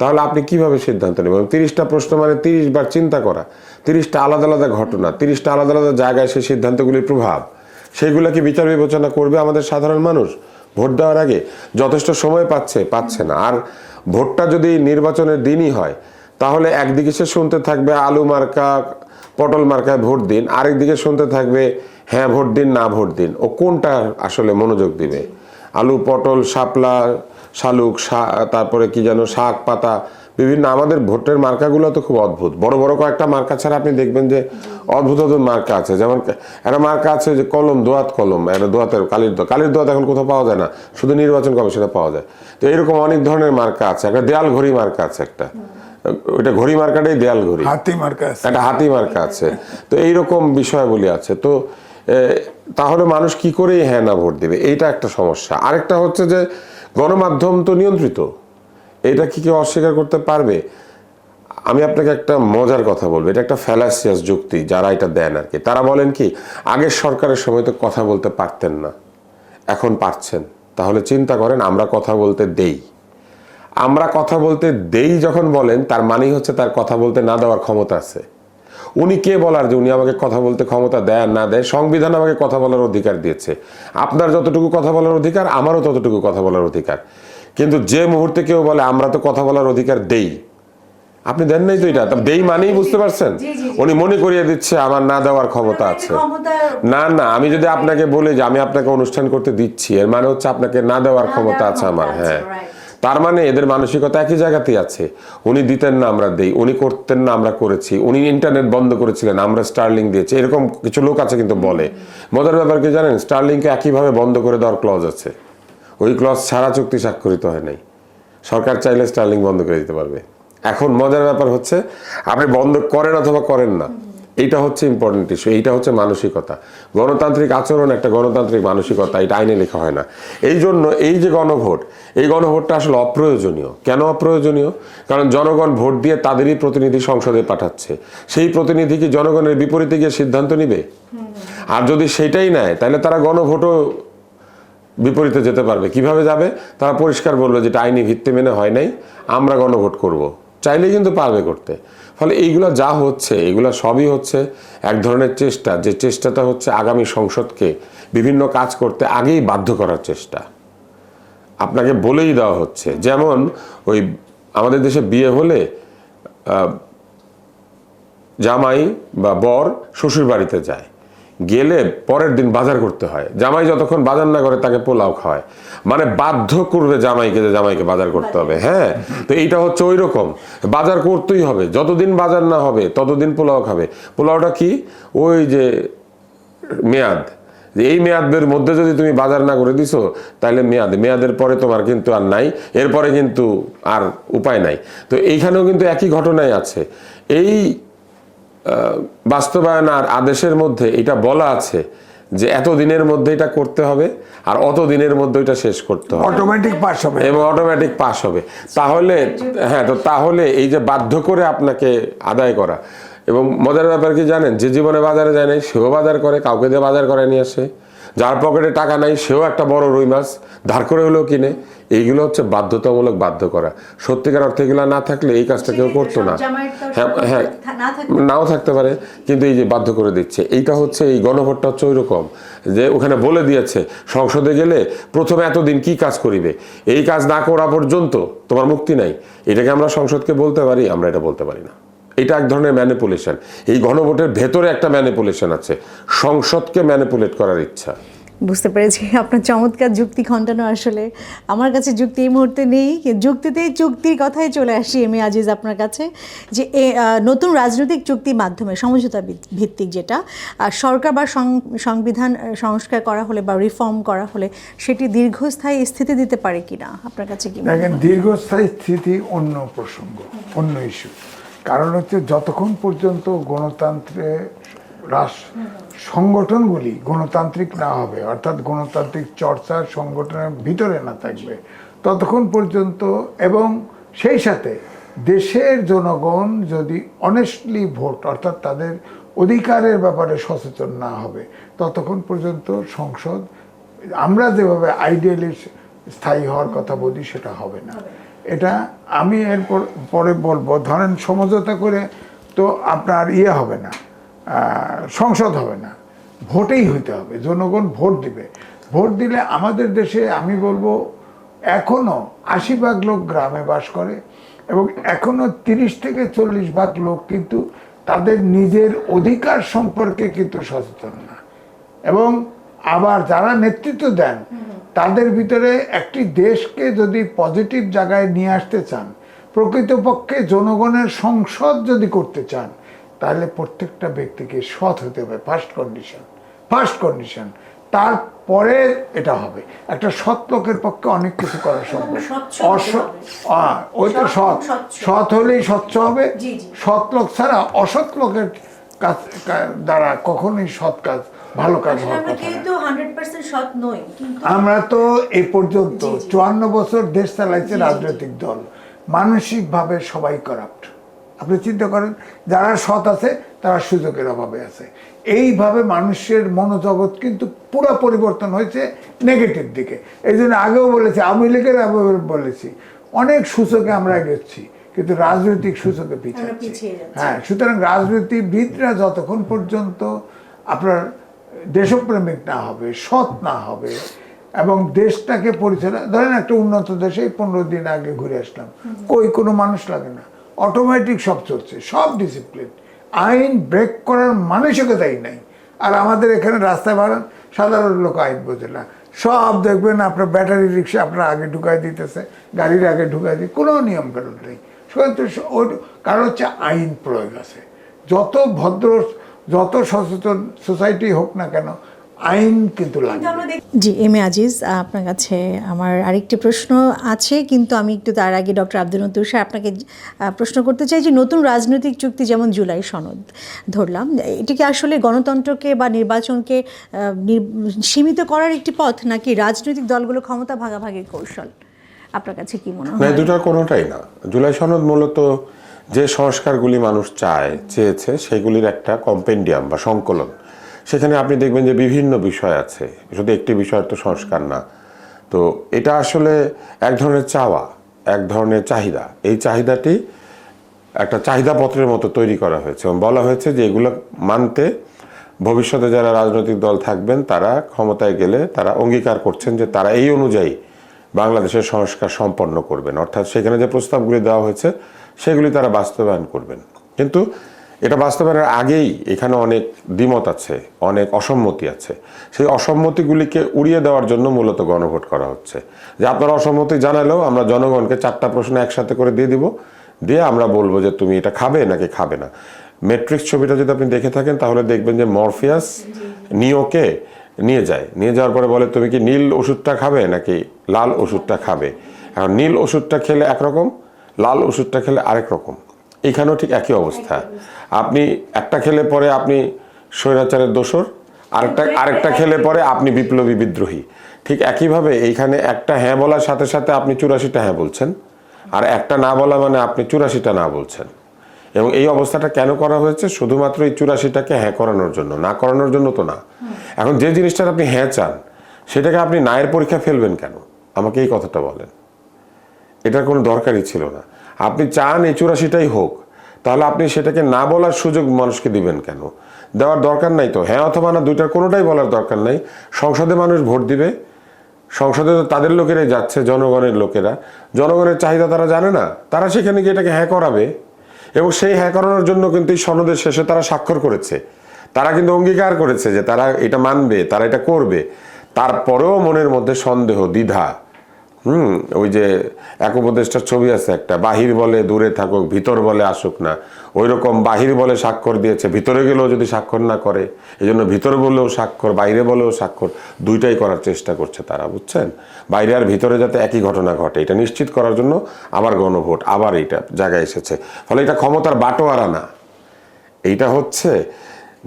Speaker 3: তাহলে আপনি কিভাবে সিদ্ধান্ত নেবেন? 30টা প্রশ্ন মানে 30 বার চিন্তা করা, 30টা আলাদা আলাদা ঘটনা, 30টা আলাদা আলাদা জায়গায় সেই সিদ্ধান্তগুলির প্রভাব, সেইগুলো কি বিচার বিবেচনা করবে আমাদের সাধারণ মানুষ ভোট দেওয়ার আগে? যথেষ্ট সময় পাচ্ছে না। আর ভোটটা যদি নির্বাচনের দিনই হয় তাহলে একদিকে সে শুনতে থাকবে আলু মার্কা পটল মার্কায় ভোট দিন, আরেকদিকে শুনতে থাকবে হ্যাঁ ভোট দিন না ভোট দিন। ও কোনটা আসলে মনোযোগ দিবে? আলু, পটল, শাপলা, শালুক, তারপরে কি যেন শাক পাতা, বিভিন্ন আমাদের ভোটের মার্কাগুলো তো খুব অদ্ভুত। বড় বড় কয়েকটা মার্কা ছাড়া আপনি দেখবেন যে অদ্ভুত অদ্ভুত মার্কা আছে। যেমন একটা মার্কা আছে যে কলম, দোয়াত কলম, একটা দোয়াতের কালির দোয়াত এখন কোথাও পাওয়া যায় না, শুধু নির্বাচন কমিশনে পাওয়া যায়। তো এরকম অনেক ধরনের মার্কা আছে। একটা দেয়াল ঘড়ি মার্কা আছে, একটা ওইটা ঘড়ি মার্কাটাই দেয়াল ঘড়ি,
Speaker 2: হাতি মার্কা আছে,
Speaker 3: একটা হাতি মার্কা আছে। তো এইরকম বিষয়গুলি আছে। তো তাহলে মানুষ কি করে হ্যাঁ না ভোট দেবে? এইটা একটা সমস্যা। আরেকটা হচ্ছে যে গণমাধ্যম তো নিয়ন্ত্রিত, এটা কি কেউ অস্বীকার করতে পারবে? আমি আপনাকে একটা মজার কথা বলবো, এটা একটা ফ্যালাসিয়াস যুক্তি যারা এটা দেন আর কি। তারা বলেন কি, আগের সরকারের সময় তো কথা বলতে পারতেন না, এখন পারছেন। তাহলে চিন্তা করেন, আমরা কথা বলতে দেই, আমরা কথা বলতে দেই যখন বলেন, তার মানেই হচ্ছে তার কথা বলতে না দেওয়ার ক্ষমতা আছে। উনি কে বলার যে উনি আমাকে কথা বলতে ক্ষমতা দেয় না দেয়? সংবিধান আমাকে কথা বলার অধিকার দিয়েছে। আপনার যতটুকু কথা বলার অধিকার, আমারও ততটুকু কথা বলার অধিকার। কিন্তু যে মুহূর্তে কেউ বলে আমরা তো কথা বলার অধিকার দেই, আপনি দেন নাই তো, এটা দেই মানেই বুঝতে পারছেন, উনি মনে করিয়ে দিচ্ছে আমার না দেওয়ার ক্ষমতা আছে। না না, আমি যদি আপনাকে বলি যে আমি আপনাকে অনুষ্ঠান করতে দিচ্ছি, এর মানে হচ্ছে আপনাকে না দেওয়ার ক্ষমতা আছে আমার। হ্যাঁ, তার মানে এদের মানসিকতা একই জায়গাতেই আছে। উনি দিতেন না, আমরা দেই। উনি করতেন না, আমরা করেছি। উনি ইন্টারনেট বন্ধ করেছিলেন, আমরা স্টারলিং দিয়েছি। এরকম কিছু লোক আছে কিন্তু বলে। মজার ব্যাপার কি জানেন, স্টারলিংকে একইভাবে বন্ধ করে দেওয়ার ক্লজ আছে। ওই ক্লজ ছাড়া চুক্তি স্বাক্ষরিত হয় নাই। সরকার চাইলে স্টারলিং বন্ধ করে দিতে পারবে। এখন মজার ব্যাপার হচ্ছে আপনি বন্ধ করেন অথবা করেন না, এইটা হচ্ছে ইম্পর্টেন্ট ইস্যু, এইটা হচ্ছে মানসিকতা। গণতান্ত্রিক আচরণ একটা গণতান্ত্রিক মানসিকতা, এটা আইনে লেখা হয় না। এই জন্য এই যে গণভোট, এই গণভোটটা আসলে অপ্রয়োজনীয়। কেন অপ্রয়োজনীয়? কারণ জনগণ ভোট দিয়ে তাদেরই প্রতিনিধি সংসদে পাঠাচ্ছে, সেই প্রতিনিধি কি জনগণের বিপরীতে গিয়ে সিদ্ধান্ত নিবে? আর যদি সেটাই নেয় তাহলে তারা গণভোটও বিপরীতে যেতে পারবে। কিভাবে যাবে? তারা পরিষ্কার বলবে যেটা আইনি ভিত্তি মেনে হয় নাই, আমরা গণভোট করব। চাইলেই কিন্তু পারবে করতে। ফলে এইগুলো যা হচ্ছে, এগুলো সবই হচ্ছে এক ধরনের চেষ্টা, যে চেষ্টাটা হচ্ছে আগামী সংসদকে বিভিন্ন কাজ করতে আগেই বাধ্য করার চেষ্টা। আপনাকে বলেই দেওয়া হচ্ছে, যেমন ওই আমাদের দেশে বিয়ে হলে জামাই বা বর শ্বশুর বাড়িতে যায়, গেলে পরের দিন বাজার করতে হয়। জামাই যতক্ষণ বাজার না করে তাকে পোলাও খাওয়ায়, মানে বাধ্য করবে জামাইকে যে জামাইকে বাজার করতে হবে। হ্যাঁ, তো এইটা হচ্ছে ওই রকম, বাজার করতেই হবে, যতদিন বাজার না হবে ততদিন পোলাও খাবে। পোলাওটা কি? ওই যে মেয়াদ, যে এই মেয়াদের মধ্যে যদি তুমি বাজার না করে দিছো তাহলে মেয়াদের পরে তোমার কিন্তু আর নাই, এরপরে কিন্তু আর উপায় নাই। তো এইখানেও কিন্তু একই ঘটনাই আছে। এই বাস্তবায়ন আর আদেশের মধ্যে এটা বলা আছে যে এত দিনের মধ্যে এটা করতে হবে আর অত দিনের মধ্যে এটা শেষ করতে হবে,
Speaker 2: অটোমেটিক পাস হবে
Speaker 3: এবং অটোমেটিক পাস হবে। তাহলে হ্যাঁ, তো তাহলে এই যে বাধ্য করে আপনাকে আদায় করা, এবং মজার ব্যাপার কি জানেন, যে জীবনে বাজারে যায় নাই সেও বাজার করে, কাউকে দিয়ে বাজার করে নিয়ে আসে। যার পকেটে টাকা নাই সেও একটা বড় রুই মাছ ধার করে হলেও কিনে। এইগুলো হচ্ছে বাধ্যতামূলক বাধ্য করা। সত্যিকার অর্থে এগুলো না থাকলে এই কাজটা কেউ করতো না। হ্যাঁ হ্যাঁ, নাও থাকতে পারে, কিন্তু এই যে বাধ্য করে দিচ্ছে, এইটা হচ্ছে এই গণভোটটা হচ্ছে ওই রকম, যে ওখানে বলে দিয়েছে সংসদে গেলে প্রথমে এতদিন কি কাজ করিবে, এই কাজ না করা পর্যন্ত তোমার মুক্তি নাই। এটাকে আমরা সংসদকে বলতে পারি? আমরা এটা বলতে পারি না। এটা এক ধরনের ম্যানিপুলেশন। এই গণভোটের ভেতরে একটা ম্যানিপুলেশন আছে, সংসদকে ম্যানিপুলেট করার ইচ্ছা।
Speaker 1: বুঝতে পেরেছি আপনার চমৎকার যুক্তি খণ্ডানো। আসলে আমার কাছে যুক্তি এই মুহূর্তে নেই, যুক্তির কথাই চলে আসি আমি আজিজ আপনার কাছে, যে নতুন রাজনৈতিক চুক্তির মাধ্যমে সমঝোতা ভিত্তিক যেটা সরকার বা সংবিধান সংস্কার করা হলে বা রিফর্ম করা হলে সেটি দীর্ঘস্থায়ী স্থিতি দিতে পারে কিনা আপনার কাছে কি?
Speaker 2: দেখেন, দীর্ঘস্থায়ী স্থিতি অন্য প্রসঙ্গ, অন্য ইস্যু। কারণ হচ্ছে যতক্ষণ পর্যন্ত গণতন্ত্রে সংগঠনগুলি গণতান্ত্রিক না হবে, অর্থাৎ গণতান্ত্রিক চর্চার সংগঠনের ভিতরে না থাকবে, ততক্ষণ পর্যন্ত, এবং সেই সাথে দেশের জনগণ যদি অনেস্টলি ভোট, অর্থাৎ তাদের অধিকারের ব্যাপারে সচেতন না হবে, ততক্ষণ পর্যন্ত সংসদ আমরা যেভাবে আইডিয়ালি স্থায়ী হওয়ার কথা বলি সেটা হবে না। এটা আমি এরপর পরে বলবো। ধরেন সমঝোতা করে তো আপনার হবে না, সংসদ হবে না, ভোটেই হইতে হবে। জনগণ ভোট দিবে। ভোট দিলে আমাদের দেশে আমি বলবো এখনো ৮০% লোক গ্রামে বাস করে, এবং এখনো ৩০ থেকে ৪০% লোক কিন্তু তাদের নিজের অধিকার সম্পর্কে কিন্তু সচেতন না। এবং আবার যারা নেতৃত্ব দেন তাদের ভিতরে একটি দেশকে যদি পজিটিভ জায়গায় নিয়ে আসতে চান, প্রকৃতপক্ষে জনগণের সংসদ যদি করতে চান, তাহলে প্রত্যেকটা ব্যক্তিকে সৎ হতে হবে। First condition. তারপরে এটা হবে। একটা সৎ লোকের পক্ষে অনেক কিছু করা সম্ভব। ওই তো সৎ হলেই স্বচ্ছ হবে। সৎ লোক ছাড়া অসৎ লোকের কাজ দ্বারা কখনোই সৎ কাজ, ভালো কাজ হওয়ার কথা না। আমরা তো এই পর্যন্ত ৫৪ বছর দেশ চালাইছে রাজনৈতিক দল, মানসিকভাবে সবাই করাপ্ট। আপনি চিন্তা করেন, যারা সৎ আছে তারা সুযোগের অভাবে আছে। এইভাবে মানুষের মনোজগৎ কিন্তু পুরো পরিবর্তন হয়েছে নেগেটিভ দিকে। এই জন্য আগেও বলেছি, আওয়ামী লীগের বলেছি, অনেক সূচকে আমরা গেছি, কিন্তু রাজনৈতিক সূচকে পিছিয়ে। হ্যাঁ, সুতরাং রাজনীতিবিদরা যতক্ষণ পর্যন্ত আপনার দেশপ্রেমিক না হবে, সৎ না হবে, এবং দেশটাকে পরিচালনা, ধরেন একটা উন্নত দেশে 15 দিন আগে ঘুরে আসলাম, কোনো মানুষ লাগে না, অটোমেটিক সব চলছে, সব ডিসিপ্লিন, আইন ব্রেক করার মানসিকতাই নাই। আর আমাদের এখানে রাস্তায় বাড়ান, সাধারণ লোক আইন বোঝে না, সব দেখবেন আপনার ব্যাটারি রিক্সা আপনার আগে ঢুকাই দিতেছে, গাড়ির আগে ঢুকাই দিয়ে, কোনো নিয়ম কানুন নেই। কারণ হচ্ছে আইন প্রয়োগ আছে। যত ভদ্র, যত সচেতন সোসাইটি হোক না কেন, আইন কিন্তু লাগবে।
Speaker 1: জি, এম এ আজিজ, আপনার কাছে আমার আরেকটি প্রশ্ন আছে, কিন্তু আমি একটু তার আগে ডক্টর আব্দুল নতুর স্যার আপনাকে প্রশ্ন করতে চাই যে নতুন রাজনৈতিক চুক্তি যেমন জুলাই সনদ ধরলাম, এটা কি আসলে গণতন্ত্রকে বা নির্বাচনকে সীমিত করার একটি পথ, নাকি রাজনৈতিক দলগুলো ক্ষমতা ভাগাভাগির কৌশল? আপনার কাছে কি মনে
Speaker 3: না,
Speaker 1: হয়?
Speaker 3: দুটার কোনোটাই না। জুলাই সনদ মূলত যে সংস্কারগুলি মানুষ চেয়েছে সেগুলির একটা কম্পেন্ডিয়াম বা সংকলন। সেখানে আপনি দেখবেন যে বিভিন্ন বিষয় আছে, শুধু একটি বিষয়ের তো সংস্কার না। তো এটা আসলে এক ধরনের চাওয়া, এক ধরনের চাহিদা। এই চাহিদাটি একটা চাহিদাপত্রের মতো তৈরি করা হয়েছে এবং বলা হয়েছে যে এগুলো মানতে ভবিষ্যতে যারা রাজনৈতিক দল থাকবেন তারা ক্ষমতায় গেলে তারা অঙ্গীকার করছেন যে তারা এই অনুযায়ী বাংলাদেশের সংস্কার সম্পন্ন করবেন, অর্থাৎ সেখানে যে প্রস্তাবগুলি দেওয়া হয়েছে সেগুলি তারা বাস্তবায়ন করবেন। কিন্তু এটা বাস্তবায়নের আগেই এখানে অনেক দ্বিমত আছে, অনেক অসম্মতি আছে। সেই অসম্মতিগুলিকে উড়িয়ে দেওয়ার জন্য মূলত গণভোট করা হচ্ছে, যে আপনারা অসম্মতি জানালেও আমরা জনগণকে 4টা প্রশ্ন একসাথে করে দিয়ে দিব, দিয়ে আমরা বলবো যে তুমি এটা খাবে নাকি খাবে না। ম্যাট্রিক্স ছবিটা যদি আপনি দেখে থাকেন তাহলে দেখবেন যে মরফিয়াস নিওকে নিয়ে যাওয়ার পরে বলে তুমি কি নীল ওষুধটা খাবে নাকি লাল ওষুধটা খাবে। এখন নীল ওষুধটা খেলে একরকম, লাল ওষুধটা খেলে আরেক রকম। এখানেও ঠিক একই অবস্থা। আপনি একটা খেলে পরে আপনি স্বৈরাচারের দোসর, আরেকটা খেলে পরে আপনি বিপ্লবী বিদ্রোহী। ঠিক একইভাবে এইখানে একটা হ্যাঁ বলার সাথে সাথে আপনি 84টা হ্যাঁ বলছেন, আর একটা না বলা মানে আপনি 84টা না বলছেন। এবং এই অবস্থাটা কেন করা হয়েছে? শুধুমাত্র এই 84টাকে হ্যাঁ করানোর জন্য, না করানোর জন্য তো না। এখন যে জিনিসটা আপনি হ্যাঁ চান সেটাকে আপনি নায়ের পরীক্ষা ফেলবেন কেন? আমাকে এই কথাটা বলেন। এটার কোনো দরকারই ছিল না। আপনি চান এই 84টাই হোক, তাহলে আপনি সেটাকে না বলার সুযোগ মানুষকে দিবেন কেন? দেওয়ার দরকার নাই তো। হ্যাঁ অথবা না, দুইটার কোনোটাই বলার দরকার নাই। সংসদে মানুষ ভোট দিবে, সংসদে তো তাদের লোকেরাই যাচ্ছে, জনগণের লোকেরা। জনগণের চাহিদা তারা জানে না, তারা সেখানে গিয়ে এটাকে হ্যাঁ করাবে। এবং সেই হ্যাঁ করানোর জন্য কিন্তু এই সনদের শেষে তারা স্বাক্ষর করেছে, তারা কিন্তু অঙ্গীকার করেছে যে তারা এটা মানবে, তারা এটা করবে। তারপরেও মনের মধ্যে সন্দেহ, দ্বিধা। ওই যে এক উপদেষ্টার ছবি আছে একটা, বাহির বলে দূরে থাকুক, ভিতর বলে আসুক না। ওই রকম বাহির বলে স্বাক্ষর দিয়েছে, ভিতরে গেলেও যদি স্বাক্ষর না করে, এই জন্য ভিতরে বলেও স্বাক্ষর, বাইরে বলেও স্বাক্ষর, দুইটাই করার চেষ্টা করছে তারা, বুঝছেন? বাইরে আর ভিতরে যাতে একই ঘটনা ঘটে এটা নিশ্চিত করার জন্য আবার গণভোট, আবার এইটা জায়গায় এসেছে। ফলে এটা ক্ষমতার বাটোয়ারা না, এইটা হচ্ছে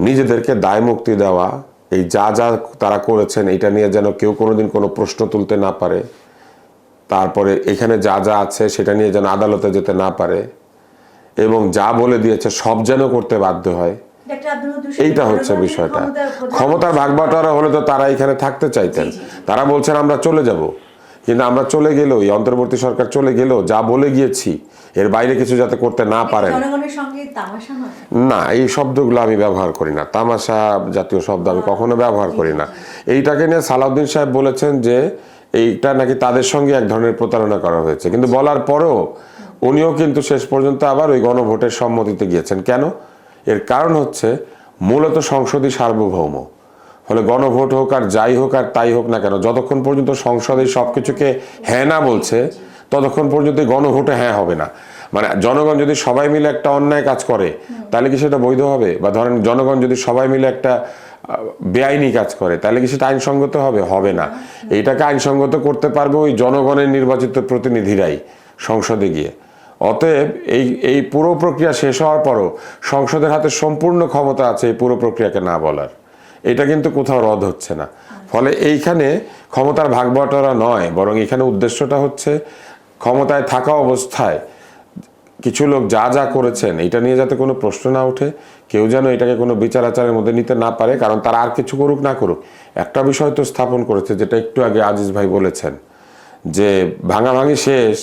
Speaker 3: নিজেদেরকে দায় মুক্তি দেওয়া। এই যা যা তারা করেছেন এটা নিয়ে যেন কেউ কোনোদিন কোনো প্রশ্ন তুলতে না পারে। তারপরে এখানে যা যা আছে সেটা নিয়ে যেন আদালতে যেতে না পারে, এবং যা বলে দিয়েছে সব যেন করতে বাধ্য হয়। এইটা হচ্ছে বিষয়টা। ক্ষমতার ভাগবাটোয়ারা হলে তো তারা এখানে থাকতে চাইতেন। তারা বলছেন আমরা চলে যাব, কিন্তু আমরা চলে গেলেও, এই অন্তর্বর্তী সরকার চলে গেলেও যা বলে গিয়েছি এর বাইরে কিছু যাতে করতে না পারেন। না, এই শব্দগুলো আমি ব্যবহার করি না, তামাশা জাতীয় শব্দ আমি কখনো ব্যবহার করি না। এইটাকে নিয়ে সালাউদ্দিন সাহেব বলেছেন যে এইটা নাকি তাদের সঙ্গে এক ধরনের প্রতারণা করা হয়েছে, কিন্তু বলার পরেও উনিও কিন্তু শেষ পর্যন্ত আবার ওই গণভোটের সম্মতিতে গিয়েছেন। কেন? এর কারণ হচ্ছে মূলত সংসদই সার্বভৌম। ফলে গণভোট হোক আর যাই হোক আর তাই হোক না কেন, যতক্ষণ পর্যন্ত সংসদে সবকিছুকে হ্যাঁ না বলছে ততক্ষণ পর্যন্ত গণভোটে হ্যাঁ হবে না। মানে জনগণ যদি সবাই মিলে একটা অন্যায় কাজ করে তাহলে কি সেটা বৈধ হবে? বা ধরেন জনগণ যদি সবাই মিলে একটা বেআইনি কাজ করে তাহলে কি সেটা আইনসঙ্গত হবে? হবে না। এইটাকে আইনসঙ্গত করতে পারবে ওই জনগণের নির্বাচিত প্রতিনিধিরাই সংসদে গিয়ে। অতএব এই পুরো প্রক্রিয়া শেষ হওয়ার পরও সংসদের হাতে সম্পূর্ণ ক্ষমতা আছে এই পুরো প্রক্রিয়াকে না বলার। এটা কিন্তু কোথাও রদ হচ্ছে না। ফলে এইখানে ক্ষমতার ভাগবাটোয়ারা নয়, বরং এখানে উদ্দেশ্যটা হচ্ছে ক্ষমতায় থাকা অবস্থায় কিছু লোক যা যা করেছেন এটা নিয়ে যাতে কোনো প্রশ্ন না ওঠে, কেউ যেন এটাকে কোনো বিচার আচারের মধ্যে নিতে না পারে। কারণ তারা আর কিছু করুক না করুক, একটা বিষয় তো স্থাপন করেছে, যেটা একটু আগে আজিজ ভাই বলেছেন, যে ভাঙাভাঙি শেষ,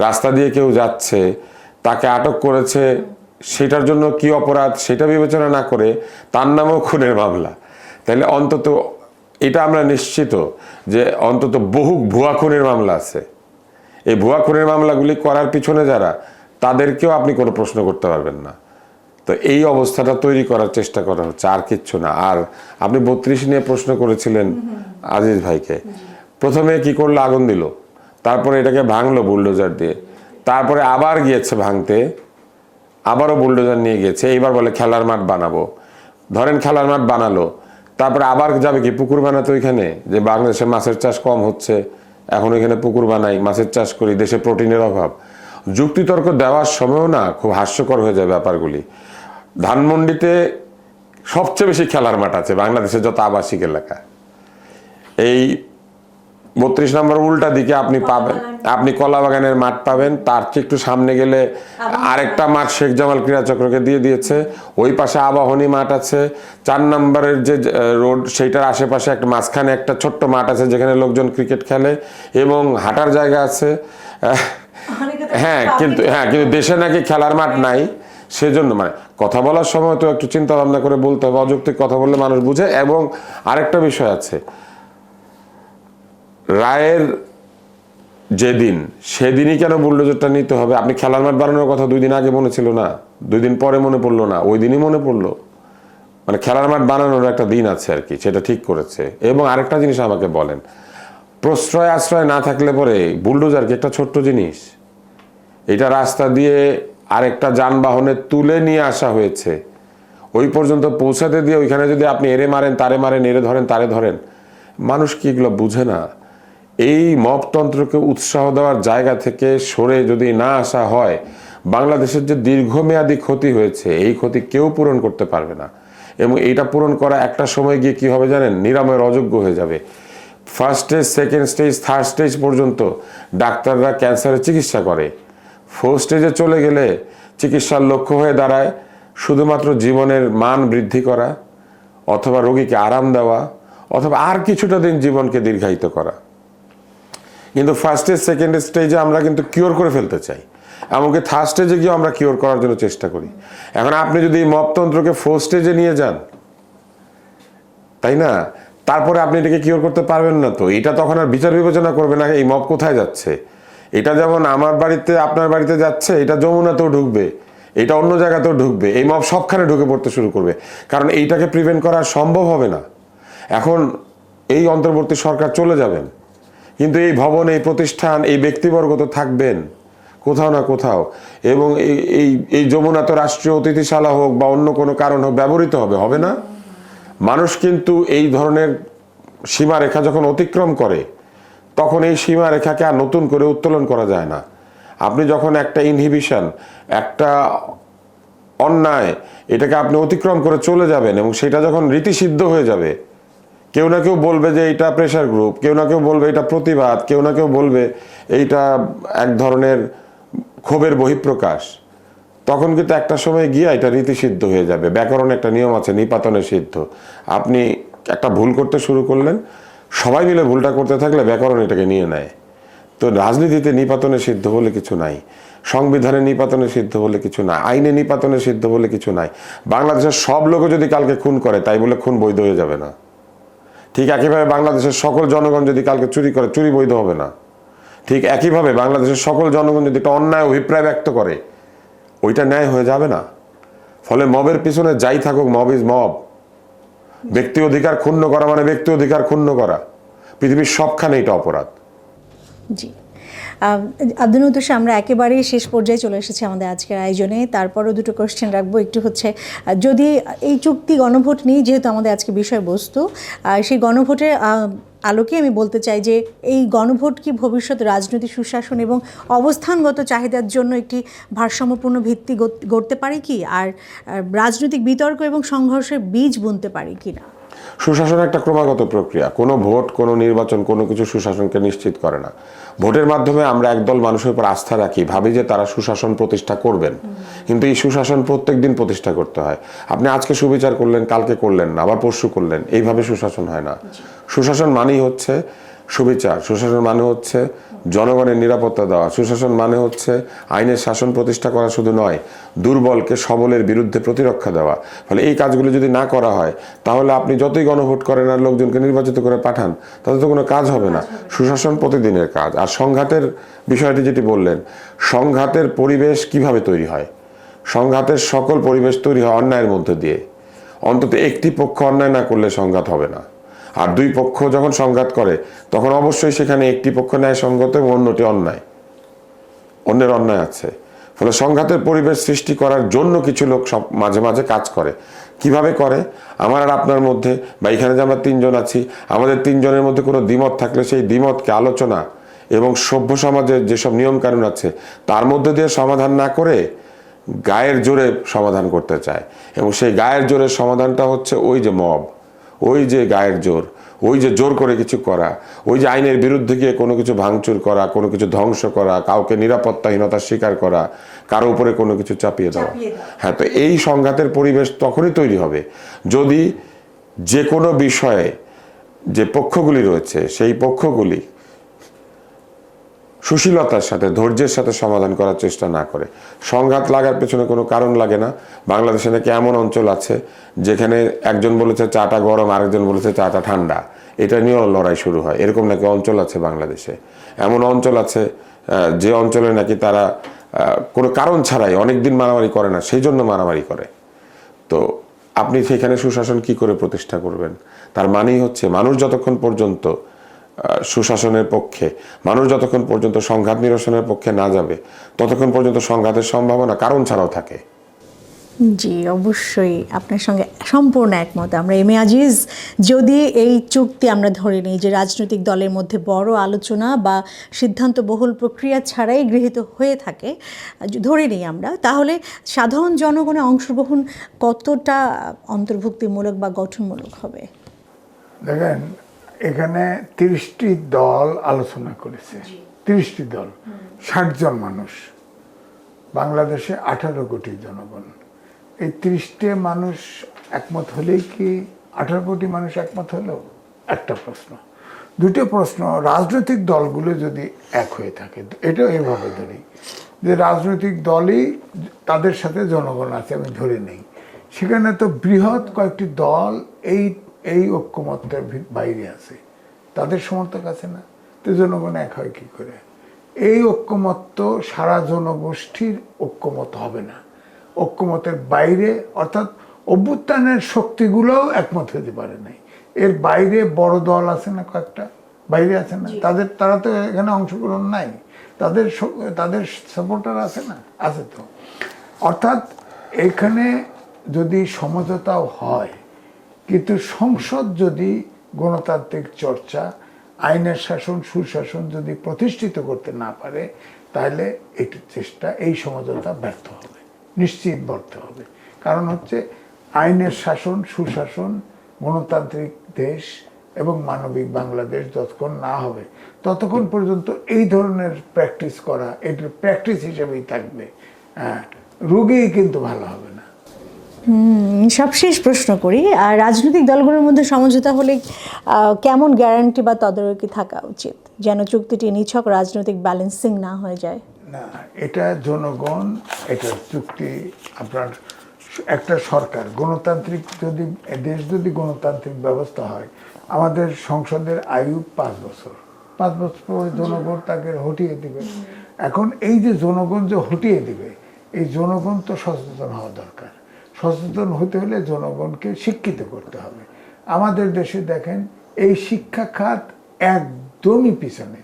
Speaker 3: রাস্তা দিয়ে কেউ যাচ্ছে, তাকে আটক করেছে, সেটার জন্য কি অপরাধ সেটা বিবেচনা না করে তার নামেও খুনের মামলা। তাহলে অন্তত এটা আমরা নিশ্চিত যে অন্তত বহু ভুয়া খুনের মামলা আছে। এই ভুয়া খুনের মামলাগুলি করার পিছনে যারা, তাদেরকেও আপনি কোনো প্রশ্ন করতে পারবেন না। তো এই অবস্থাটা তৈরি করার চেষ্টা করা হচ্ছে, আর কিচ্ছু না। আর আপনি 32 নিয়ে প্রশ্ন করেছিলেন আজিজ ভাইকে। প্রথমে কি করলো? আগুন দিল, তারপরে এটাকে ভাঙলো বুলডোজার দিয়ে, তারপরে আবার গিয়েছে ভাঙতে, আবারও বুলডোজার নিয়ে গিয়েছে, এইবার বলে খেলার মাঠ বানাবো। ধরেন খেলার মাঠ বানালো, তারপরে আবার যাবে কি পুকুর বানাতে ওইখানে, যে বাংলাদেশে মাছের চাষ কম হচ্ছে, এখন ওইখানে পুকুর বানাই, মাছের চাষ করি, দেশে প্রোটিনের অভাব। যুক্তিতর্ক দেওয়ার সময়ও না খুব হাস্যকর হয়ে যায় ব্যাপারগুলি। ধানমন্ডিতে সবচেয়ে বেশি খেলার মাঠ আছে বাংলাদেশের যত আবাসিক এলাকা। এই 32 নম্বর উল্টা দিকে আপনি পাবেন, আপনি কলা বাগানের মাঠ পাবেন, তার চেয়ে একটু সামনে গেলে আরেকটা মাঠ শেখ জামাল ক্রীড়া চক্রকে দিয়ে দিয়েছে, ওই পাশে আবাহনী মাঠ আছে। 4 নম্বরের যে রোড সেইটার আশেপাশে একটা মাঝখানে একটা ছোট্ট মাঠ আছে যেখানে লোকজন ক্রিকেট খেলে এবং হাঁটার জায়গা আছে। কিন্তু দেশে নাকি খেলার মাঠ নাই, সেজন্য মানে কথা বলার সময় তো একটু চিন্তা ভাবনা করে বলতে হবে, অযৌক্তিক কথা বললে মানুষ বুঝে। এবং আরেকটা বিষয় আছে, রায়ের যেদিন সেদিনই কেন বুলডোজারটা নিতে হবে? আপনি খেলার মাঠ বানানোর কথা 2 দিন আগে মনে ছিল না, 2 দিন পরে মনে পড়লো না, ওই দিনই মনে পড়লো। মানে খেলার মাঠ বানানোর একটা দিন আছে আর কি, সেটা ঠিক করেছে। এবং আরেকটা জিনিস আমাকে বলেন, প্রশ্রয় আশ্রয় না থাকলে পরে বুলডোজার কি একটা ছোট্ট জিনিস? এটা রাস্তা দিয়ে আরেকটা যানবাহনে তুলে নিয়ে আসা হয়েছে, ওই পর্যন্ত পৌঁছাতে দিয়ে ওইখানে যদি আপনি এরে মারেন তারে মারেন, এরে ধরেন তারে ধরেন, মানুষ কি এগুলো বুঝে না? এই মপতন্ত্রকে উৎসাহ দেওয়ার জায়গা থেকে সরে যদি না আসা হয়, বাংলাদেশের যে দীর্ঘমেয়াদী ক্ষতি হয়েছে এই ক্ষতি কেউ পূরণ করতে পারবে না। এবং এইটা পূরণ করা একটা সময় গিয়ে কি হবে জানেন? নিরাময়ের অযোগ্য হয়ে যাবে। First stage, second stage, third stage পর্যন্ত ডাক্তাররা ক্যান্সারের চিকিৎসা করে। 4th স্টেজে চলে গেলে চিকিৎসার লক্ষ্য হয়ে দাঁড়ায় শুধুমাত্র জীবনের মান বৃদ্ধি করা, অথবা রোগীকে আরাম দেওয়া, অথবা আর কিছুটা দিন জীবনকে দীর্ঘায়িত করা। কিন্তু ফার্স্ট স্টেজ, সেকেন্ড স্টেজে আমরা কিন্তু কিওর করে ফেলতে চাই, এমনকি থার্ড স্টেজে গিয়ে আমরা কিওর করার জন্য চেষ্টা করি। এখন আপনি যদি মপতন্ত্রকে 4th স্টেজে নিয়ে যান, তাই না, তারপরে আপনি এটাকে কিওর করতে পারবেন না। তো এটা তখন আর বিচার বিবেচনা করবে না এই মপ কোথায় যাচ্ছে। এটা যেমন আমার বাড়িতে আপনার বাড়িতে যাচ্ছে, এটা যমুনাতেও ঢুকবে, এটা অন্য জায়গাতেও ঢুকবে, এই মপ সবখানে ঢুকে পড়তে শুরু করবে, কারণ এইটাকে প্রিভেন্ট করা সম্ভব হবে না। এখন এই অন্তর্বর্তী সরকার চলে যাবেন, কিন্তু এই ভবন, এই প্রতিষ্ঠান, এই ব্যক্তিবর্গ তো থাকবেন কোথাও না কোথাও। এবং এই যমুনা তো রাষ্ট্রীয় অতিথিশালা হোক বা অন্য কোনো কারণ হোক ব্যবহৃত হবে না। মানুষ কিন্তু এই ধরনের সীমারেখা যখন অতিক্রম করে, তখন এই সীমারেখাকে আর নতুন করে উত্তোলন করা যায় না। আপনি যখন একটা ইনহিবিশন, একটা অন্যায়, এটাকে আপনি অতিক্রম করে চলে যাবেন এবং সেটা যখন রীতিসিদ্ধ হয়ে যাবে, কেউ না কেউ বলবে যে এটা প্রেশার গ্রুপ, কেউ না কেউ বলবে এটা প্রতিবাদ, কেউ না কেউ বলবে এইটা এক ধরনের ক্ষোভের বহিঃপ্রকাশ, তখন কিন্তু একটা সময় গিয়ে এটা রীতিসিদ্ধ হয়ে যাবে। ব্যাকরণে একটা নিয়ম আছে, নিপাতনে সিদ্ধ। আপনি একটা ভুল করতে শুরু করলেন, সবাই মিলে ভুলটা করতে থাকলে ব্যাকরণ এটাকে নিয়ে নেয়। তো রাজনীতিতে নিপাতনে সিদ্ধ বলে কিছু নাই, সংবিধানে নিপাতনে সিদ্ধ বলে কিছু নাই, আইনে নিপাতনে সিদ্ধ বলে কিছু নাই। বাংলাদেশের সব লোকও যদি কালকে খুন করে, তাই বলে খুন বৈধ হয়ে যাবে না। ঠিক একইভাবে বাংলাদেশের সকল জনগণ যদি কালকে চুরি করে, চুরি বৈধ হবে না। ঠিক একইভাবে বাংলাদেশের সকল জনগণ যদি একটা অন্যায় অভিপ্রায় ব্যক্ত করে, ওইটা ন্যায় হয়ে যাবে না। ফলে মবের পিছনে যাই থাকুক, মব ইজ মব। ব্যক্তি অধিকার ক্ষুণ্ণ করা মানে ব্যক্তি অধিকার ক্ষুণ্ণ করা, পৃথিবীর সবখানে এটা অপরাধ।
Speaker 1: জি, আব্দুল নূর, আমরা একেবারেই শেষ পর্যায়ে চলে এসেছি আমাদের আজকের আয়োজনে। তারপরও দুটো কোশ্চেন রাখবো। একটু হচ্ছে, যদি এই চুক্তি গণভোট নিয়ে, যেহেতু আমাদের আজকে বিষয়বস্তু, সেই গণভোটের আলোকে আমি বলতে চাই যে এই গণভোট কি ভবিষ্যৎ রাজনৈতিক সুশাসন এবং অবস্থানগত চাহিদার জন্য একটি ভারসাম্যপূর্ণ ভিত্তি গড়তে পারে কি, আর রাজনৈতিক বিতর্ক এবং সংঘর্ষের বীজ বুনতে পারে কি না?
Speaker 3: সুশাসন একটা ক্রমাগত প্রক্রিয়া। কোনো ভোট, কোনো নির্বাচন, কোনো কিছু সুশাসনকে নিশ্চিত করে না। ভোটের মাধ্যমে আমরা একদল মানুষের উপর আস্থা রাখি, ভাবি যে তারা সুশাসন প্রতিষ্ঠা করবেন, কিন্তু এই সুশাসন প্রত্যেক দিন প্রতিষ্ঠা করতে হয়। আপনি আজকে সুবিচার করলেন, কালকে করলেন না, আবার পরশু করলেন, এইভাবে সুশাসন হয় না। সুশাসন মানেই হচ্ছে সুবিচার, সুশাসন মানে হচ্ছে জনগণের নিরাপত্তা দেওয়া, সুশাসন মানে হচ্ছে আইনের শাসন প্রতিষ্ঠা করা শুধু নয়, দুর্বলকে সবলের বিরুদ্ধে প্রতিরক্ষা দেওয়া। ফলে এই কাজগুলো যদি না করা হয়, তাহলে আপনি যতই গণভোট করেন আর লোকজনকে নির্বাচিত করে পাঠান, তাতে তো কোনো কাজ হবে না। সুশাসন প্রতিদিনের কাজ। আর সংঘাতের বিষয়টি যেটি বললেন, সংঘাতের পরিবেশ কিভাবে তৈরি হয়? সংঘাতের সকল পরিবেশ তৈরি হয় অন্যায়ের মধ্যে দিয়ে। অন্তত একটি পক্ষ অন্যায় না করলে সংঘাত হবে না। আর দুই পক্ষ যখন সংঘাত করে, তখন অবশ্যই সেখানে একটি পক্ষ ন্যায়সঙ্গত এবং অন্যটি অন্যায়, অন্যের অন্যায় আছে। ফলে সংঘাতের পরিবেশ সৃষ্টি করার জন্য কিছু লোক সব মাঝে মাঝে কাজ করে। কিভাবে করে? আমার আর আপনার মধ্যে বা এখানে যে আমরা তিনজন আছি, আমাদের তিনজনের মধ্যে কোনো দ্বিমত থাকলে সেই দ্বিমতকে আলোচনা এবং সভ্য সমাজের যেসব নিয়মকানুন আছে তার মধ্যে দিয়ে সমাধান না করে গায়ের জোরে সমাধান করতে চায়। এবং সেই গায়ের জোরের সমাধানটা হচ্ছে ওই যে মব, ওই যে গায়ের জোর, ওই যে জোর করে কিছু করা, ওই যে আইনের বিরুদ্ধে গিয়ে কোনো কিছু ভাঙচুর করা, কোনো কিছু ধ্বংস করা, কাউকে নিরাপত্তাহীনতার শিকার করা, কারো উপরে কোনো কিছু চাপিয়ে দেওয়া। হ্যাঁ, তো এই সংঘাতের পরিবেশ তখনই তৈরি হবে যদি যে কোনো বিষয়ে যে পক্ষগুলি রয়েছে সেই পক্ষগুলি সুশীলতার সাথে, ধৈর্যের সাথে সমাধান করার চেষ্টা না করে। সংঘাত লাগার পেছনে কোনো কারণ লাগে না। বাংলাদেশে নাকি এমন অঞ্চল আছে যেখানে একজন বলেছে চাটা গরম, আরেকজন বলেছে চাটা ঠান্ডা, এটা নিয়েও লড়াই শুরু হয়। এরকম নাকি অঞ্চল আছে বাংলাদেশে। এমন অঞ্চল আছে যে অঞ্চলে নাকি তারা কোনো কারণ ছাড়াই অনেকদিন মারামারি করে না, সেই জন্য মারামারি করে। তো আপনি সেখানে সুশাসন কি করে প্রতিষ্ঠা করবেন? তার মানেই হচ্ছে মানুষ যতক্ষণ পর্যন্ত সুশাসনের পক্ষে, মানুষ যতক্ষণ পর্যন্ত সংঘাত নিরসনের পক্ষে না যাবে, ততক্ষণ পর্যন্ত সংঘাতের সম্ভাবনা কারণ ছাড়াও থাকে।
Speaker 1: জি, অবশ্যই আপনার সঙ্গে সম্পূর্ণ একমত আমরা। এম এ আজিজ, যদি এই চুক্তি আমরা ধরে নিই যে রাজনৈতিক দলের মধ্যে বড় আলোচনা বা সিদ্ধান্তবহুল প্রক্রিয়া ছাড়াই গৃহীত হয়ে থাকে, ধরে নিই আমরা, তাহলে সাধারণ জনগণের অংশগ্রহণ কতটা অন্তর্ভুক্তিমূলক বা গঠনমূলক হবে?
Speaker 2: দেখেন, এখানে 30টি দল আলোচনা করেছে, 30টি দল, 60 জন মানুষ, বাংলাদেশে 18 কোটি জনগণ। এই 30টি মানুষ একমত হলেই কি 18 কোটি মানুষ একমত হলো? একটা প্রশ্ন। দুটো প্রশ্ন, রাজনৈতিক দলগুলো যদি এক হয়ে থাকে, এটাও এভাবে ধরি যে রাজনৈতিক দলই তাদের সাথে জনগণ আছে, আমি ধরে নেই, সেখানে তো বৃহৎ কয়েকটি দল এই ঐক্যমত্যের বাইরে আছে, তাদের সমর্থক আছে না, তো জনগণ এক হয় কি করে? এই ঐক্যমত্য সারা জনগোষ্ঠীর ঐক্যমত হবে না, ঐক্যমতের বাইরে, অর্থাৎ অভ্যুত্থানের শক্তিগুলোও একমত হতে পারে নাই। এর বাইরে বড় দল আছে না, কয়েকটা বাইরে আছে না, তারা তো এখানে অংশগ্রহণ নাই, তাদের সাপোর্টার আছে না, আছে তো। অর্থাৎ এখানে যদি সমঝোতাও হয়, কিন্তু সংসদ যদি গণতান্ত্রিক চর্চা, আইনের শাসন, সুশাসন যদি প্রতিষ্ঠিত করতে না পারে, তাহলে এই সমঝোতা ব্যর্থ হবে, নিশ্চিত ব্যর্থ হবে। কারণ হচ্ছে আইনের শাসন, সুশাসন, গণতান্ত্রিক দেশ এবং মানবিক বাংলাদেশ যতক্ষণ না হবে, ততক্ষণ পর্যন্ত এই ধরনের প্র্যাকটিস করা এটার প্র্যাকটিস হিসেবেই থাকবে, রোগেই কিন্তু ভালো হবে না।
Speaker 1: সবশেষ প্রশ্ন করি, আর রাজনৈতিক দলগুলোর মধ্যে সমঝোতা হলে কেমন গ্যারান্টি বা তদারকি থাকা উচিত যেন চুক্তিটি নিছক রাজনৈতিক ব্যালেন্সিং না হয়ে যায়?
Speaker 2: না, এটা জনগণ, এটা চুক্তি, আপনার একটা সরকার, গণতান্ত্রিক যদি গণতান্ত্রিক ব্যবস্থা হয়, আমাদের সংসদের আয়ু 5 বছর, 5 বছর পরে জনগণ তাকে হটিয়ে দিবে। এখন এই যে জনগণ যে হটিয়ে দিবে, এই জনগণ তো সচেতন হওয়া দরকার। সচেতন হতে হলে জনগণকে শিক্ষিত করতে হবে। আমাদের দেশে দেখেন, এই শিক্ষা খাত একদমই পিছনে।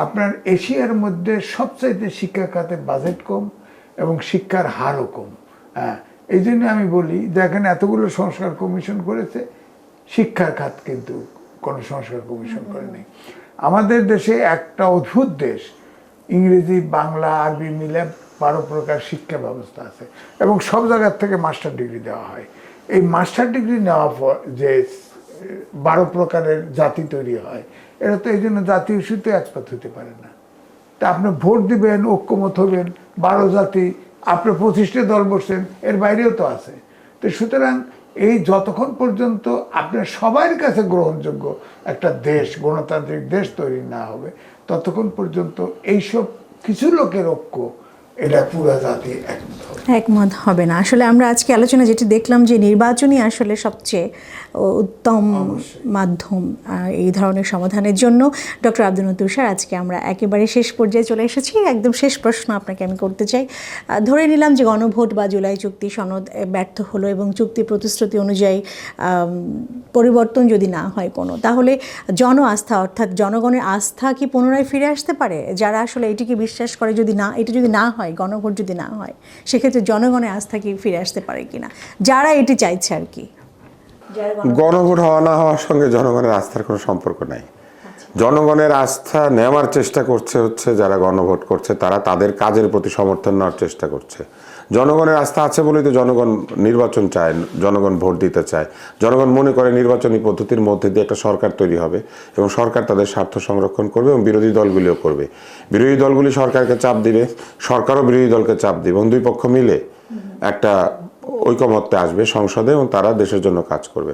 Speaker 2: আপনার এশিয়ার মধ্যে সবচাইতে শিক্ষা খাতে বাজেট কম এবং শিক্ষার হারও কম। এই জন্য আমি বলি, দেখেন এতগুলো সংস্কার কমিশন করেছে, শিক্ষার খাত কিন্তু কোনো সংস্কার কমিশন করেনি। আমাদের দেশে একটা অদ্ভুত দেশ, ইংরেজি, বাংলা, আরবি মিলে 12 প্রকার শিক্ষা ব্যবস্থা আছে এবং সব জায়গার থেকে মাস্টার ডিগ্রি দেওয়া হয়। এই মাস্টার ডিগ্রি নেওয়ার পর যে 12 প্রকারের জাতি তৈরি হয়, এটা তো এই জন্য জাতীয় ইস্যুতে একমত হতে পারে না। তা আপনি ভোট দিবেন, ঐক্যমত হবেন, 12 জাতি, আপনি 25টা দল বসছেন, এর বাইরেও তো আছে। তো সুতরাং এই যতক্ষণ পর্যন্ত আপনার সবার কাছে গ্রহণযোগ্য একটা দেশ, গণতান্ত্রিক দেশ তৈরি না হবে, ততক্ষণ পর্যন্ত এইসব কিছু লোকের ঐক্য, এটা পুরো জাতি
Speaker 1: একমত হবে না। আসলে আমরা আজকে আলোচনা যেটি দেখলাম যে নির্বাচনই আসলে সবচেয়ে উত্তম মাধ্যম এই ধরনের সমাধানের জন্য। ডক্টর আব্দুল তুষার, আজকে আমরা একেবারে শেষ পর্যায়ে চলে এসেছি। একদম শেষ প্রশ্ন আপনাকে আমি করতে চাই। ধরে নিলাম যে গণভোট বা জুলাই চুক্তি সনদ ব্যর্থ হলো এবং চুক্তি প্রতিশ্রুতি অনুযায়ী পরিবর্তন যদি না হয় কোনো, তাহলে জন আস্থা, অর্থাৎ জনগণের আস্থা কি পুনরায় ফিরে আসতে পারে? যারা আসলে এটিকে বিশ্বাস করে, এটা যদি না হয় হয়, গণভোট যদি না হয়, সেক্ষেত্রে জনগণের আস্থা কি ফিরে আসতে পারে কিনা, যারা এটি চাইছে আর কি?
Speaker 3: গণভোট হওয়া না হওয়ার সঙ্গে জনগণের আস্থার কোনো সম্পর্ক নাই। জনগণের আস্থা নেওয়ার চেষ্টা করছে হচ্ছে যারা গণভোট করছে, তারা তাদের কাজের প্রতি সমর্থন নেওয়ার চেষ্টা করছে। জনগণের আস্থা আছে বলেই তো জনগণ নির্বাচন চায়, জনগণ ভোট দিতে চায়। জনগণ মনে করে নির্বাচনী পদ্ধতির মধ্যে দিয়ে একটা সরকার তৈরি হবে এবং সরকার তাদের স্বার্থ সংরক্ষণ করবে এবং বিরোধী দলগুলিও করবে। বিরোধী দলগুলি সরকারকে চাপ দিবে, সরকারও বিরোধী দলকে চাপ দিবে এবং দুই পক্ষ মিলে একটা ঐকমত্যে আসবে সংসদে এবং তারা দেশের জন্য কাজ করবে।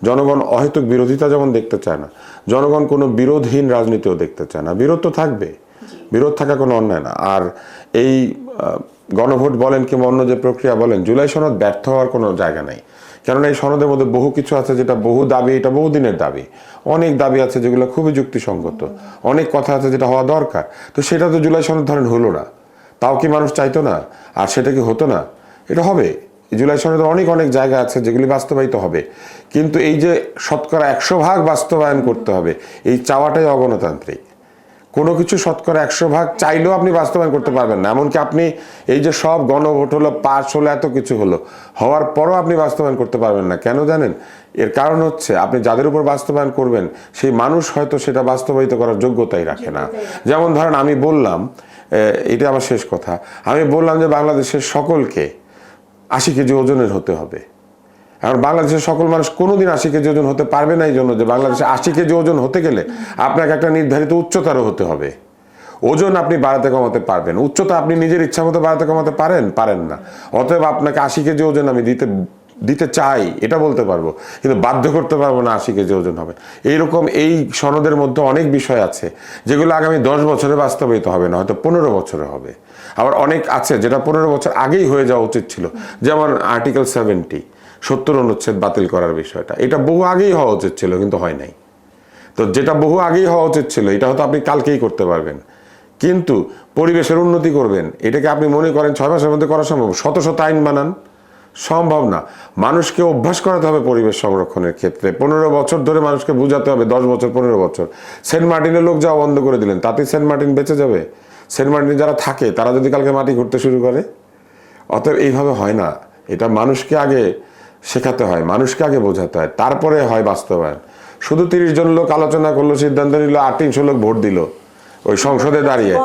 Speaker 3: জনগণ অহেতুক বিরোধিতা যেমন দেখতে চায় না, জনগণ কোনো বিরোধহীন রাজনীতিও দেখতে চায় না। বিরোধ তো থাকবে, বিরোধ থাকা কোনো অন্যায় না। আর এই গণভোট বলেন কিংবা অন্য যে প্রক্রিয়া বলেন, জুলাই সনদ ব্যর্থ হওয়ার কোনো জায়গা নেই। কেননা এই সনদের মধ্যে বহু কিছু আছে যেটা বহু দাবি, এটা বহুদিনের দাবি। অনেক দাবি আছে যেগুলো খুবই যুক্তিসঙ্গত, অনেক কথা আছে যেটা হওয়া দরকার। তো সেটা তো জুলাই সনদ ধরেন হলো না, তাও কি মানুষ চাইতো না? আর সেটা কি হতো না? এটা হবে। জুলাই সনদের অনেক অনেক জায়গা আছে যেগুলি বাস্তবায়িত হবে, কিন্তু এই যে শতকরা 100% বাস্তবায়ন করতে হবে, এই চাওয়াটাই অগণতান্ত্রিক। কোনো কিছু শতকরা 100% চাইলেও আপনি বাস্তবায়ন করতে পারবেন না। এমনকি আপনি এই যে সব গণভোট হলো, পাস হলো, এত কিছু হলো, হওয়ার পরও আপনি বাস্তবায়ন করতে পারবেন না। কেন জানেন? এর কারণ হচ্ছে আপনি যাদের উপর বাস্তবায়ন করবেন সেই মানুষ হয়তো সেটা বাস্তবায়িত করার যোগ্যতাই রাখে না। যেমন ধরেন আমি বললাম, এটা আমার শেষ কথা, আমি বললাম যে বাংলাদেশের সকলকে 80 কেজি ওজনের হতে হবে। এখন বাংলাদেশের সকল মানুষ কোনোদিন 80 কেজি ওজন হতে পারবে না। এই জন্য যে বাংলাদেশে 80 কেজি ওজন হতে গেলে আপনাকে একটা নির্ধারিত উচ্চতারও হতে হবে। ওজন আপনি বাড়াতে কমাতে পারবেন, উচ্চতা আপনি নিজের ইচ্ছা মতো বাড়াতে কমাতে পারেন না। অতএব আপনাকে 80 কেজি ওজন আমি দিতে চাই এটা বলতে পারবো, কিন্তু বাধ্য করতে পারবো না 80 কেজি ওজন হবে। এইরকম এই সনদের মধ্যে অনেক বিষয় আছে যেগুলো আগামী 10 বছরে বাস্তবায়িত হবে না, হয়তো 15 বছরে হবে। আবার অনেক আছে যেটা 15 বছর আগেই হয়ে যাওয়া উচিত ছিল, যেমন আর্টিকেল 70 অনুচ্ছেদ বাতিল করার বিষয়টা, এটা বহু আগেই হওয়া উচিত ছিল কিন্তু হয় নাই। তো যেটা বহু আগেই হওয়া উচিত ছিল এটা হয়তো আপনি কালকেই করতে পারবেন, কিন্তু পরিবেশের উন্নতি করবেন এটাকে আপনি মনে করেন 6 মাসের মধ্যে করা সম্ভব? শত শত আইন বানান, সম্ভব না। মানুষকে অভ্যাস করাতে হবে পরিবেশ সংরক্ষণের ক্ষেত্রে। 15 বছর ধরে মানুষকে বুঝাতে হবে, 10 বছর 15 বছর। সেন্ট মার্টিনের লোক যাওয়া বন্ধ করে দিলেন, তাতেই সেন্ট মার্টিন বেঁচে যাবে? সেন্ট মার্টিনে যারা থাকে তারা যদি কালকে মাটি ঘুরতে শুরু করে? অতএব এইভাবে হয় না। এটা মানুষকে আগে শেখাতে হয়, মানুষকে আগে বোঝাতে হয়, তারপরে হয় বাস্তবায়ন। শুধু 30 জন লোক আলোচনা করলো, সিদ্ধান্ত নিল, 300 লোক ভোট দিল ওই সংসদে দাঁড়িয়ে,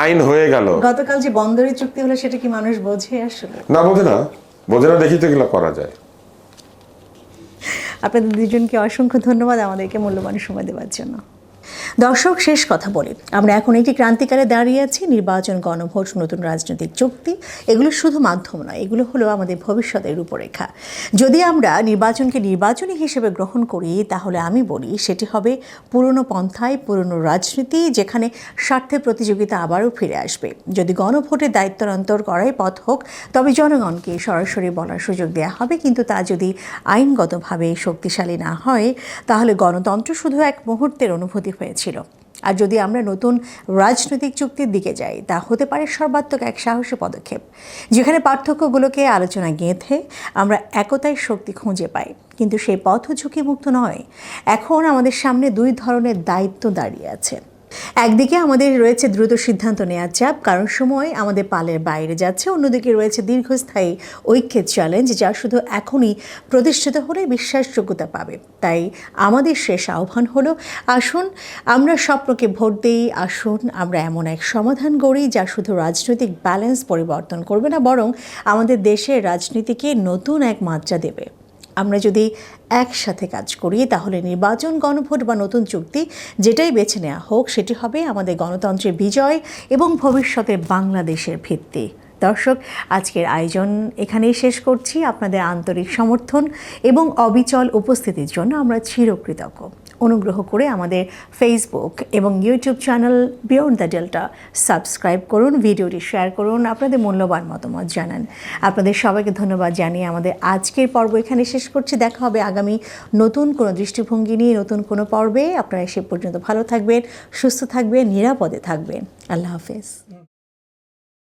Speaker 3: আইন হয়ে গেল।
Speaker 1: গতকাল যে বন্দরের চুক্তি হলো সেটা কি মানুষ বোঝে? আসলে
Speaker 3: না, বোঝে না, দেখি তো এগুলো করা যায়।
Speaker 1: আপনাদের দুজনকে অসংখ্য ধন্যবাদ আমাদেরকে মূল্যবান সময় দেওয়ার জন্য। দর্শক, শেষ কথা বলি, আমরা এখন একটি ক্রান্তিকালে দাঁড়িয়ে আছি। নির্বাচন, গণভোট, নতুন রাজনৈতিক চুক্তি, এগুলো শুধু মাধ্যম নয়, এগুলো হলো আমাদের ভবিষ্যতের রূপরেখা। যদি আমরা নির্বাচনকে নির্বাচনী হিসেবে গ্রহণ করি তাহলে আমি বলি সেটি হবে পুরনো পন্থায় পুরনো রাজনীতি, যেখানে স্বার্থের প্রতিযোগিতা আবারও ফিরে আসবে। যদি গণভোটের দায়িত্বান্তর করাই পথ হোক, তবে জনগণকে সরাসরি বলার সুযোগ দেওয়া হবে, কিন্তু তা যদি আইনগতভাবে শক্তিশালী না হয় তাহলে গণতন্ত্র শুধু এক মুহূর্তের অনুভূতি হয়েছিল। আর যদি আমরা নতুন রাজনৈতিক চুক্তির দিকে যাই, তা হতে পারে সর্বাত্মক এক সাহসী পদক্ষেপ, যেখানে পার্থক্যগুলোকে আলোচনা গেঁথে আমরা একতায় শক্তি খুঁজে পাই। কিন্তু সেই পথও ঝুঁকিমুক্ত নয়। এখন আমাদের সামনে 2 ধরনের দায়িত্ব দাঁড়িয়ে আছে। একদিকে আমাদের রয়েছে দ্রুত সিদ্ধান্ত নেওয়ার চাপ, কারণ সময় আমাদের পালের বাইরে যাচ্ছে। অন্যদিকে রয়েছে দীর্ঘস্থায়ী ঐক্যের চ্যালেঞ্জ, যা শুধু এখনই প্রতিষ্ঠিত হলে বিশ্বাসযোগ্যতা পাবে। তাই আমাদের শেষ আহ্বান হলো, আসুন আমরা স্বপ্নকে ভোট দিই, আসুন আমরা এমন এক সমাধান গড়ি যা শুধু রাজনৈতিক ব্যালেন্স পরিবর্তন করবে না, বরং আমাদের দেশের রাজনীতিকে নতুন এক মাত্রা দেবে। আমরা যদি একসাথে কাজ করি তাহলে নির্বাচন, গণভোট বা নতুন চুক্তি যেটাই বেছে নেওয়া হোক, সেটি হবে আমাদের গণতন্ত্রের বিজয় এবং ভবিষ্যতের বাংলাদেশের ভিত্তি। দর্শক, আজকের আয়োজন এখানেই শেষ করছি। আপনাদের আন্তরিক সমর্থন এবং অবিচল উপস্থিতির জন্য আমরা চিরকৃতজ্ঞ। অনুগ্রহ করে আমাদের ফেসবুক এবং YouTube channel beyond the delta subscribe করুন, ভিডিওটি শেয়ার করুন, আপনাদের মূল্যবান মতামত জানান। আপনাদের সবাইকে ধন্যবাদ জানিয়ে আমাদের আজকের পর্ব এখানে শেষ করছি। দেখা হবে আগামী নতুন কোনো দৃষ্টিভঙ্গি নিয়ে নতুন কোনো পর্বে। আপনারা সে পর্যন্ত ভালো থাকবেন, সুস্থ থাকবেন, নিরাপদে থাকবেন। আল্লাহ হাফেজ।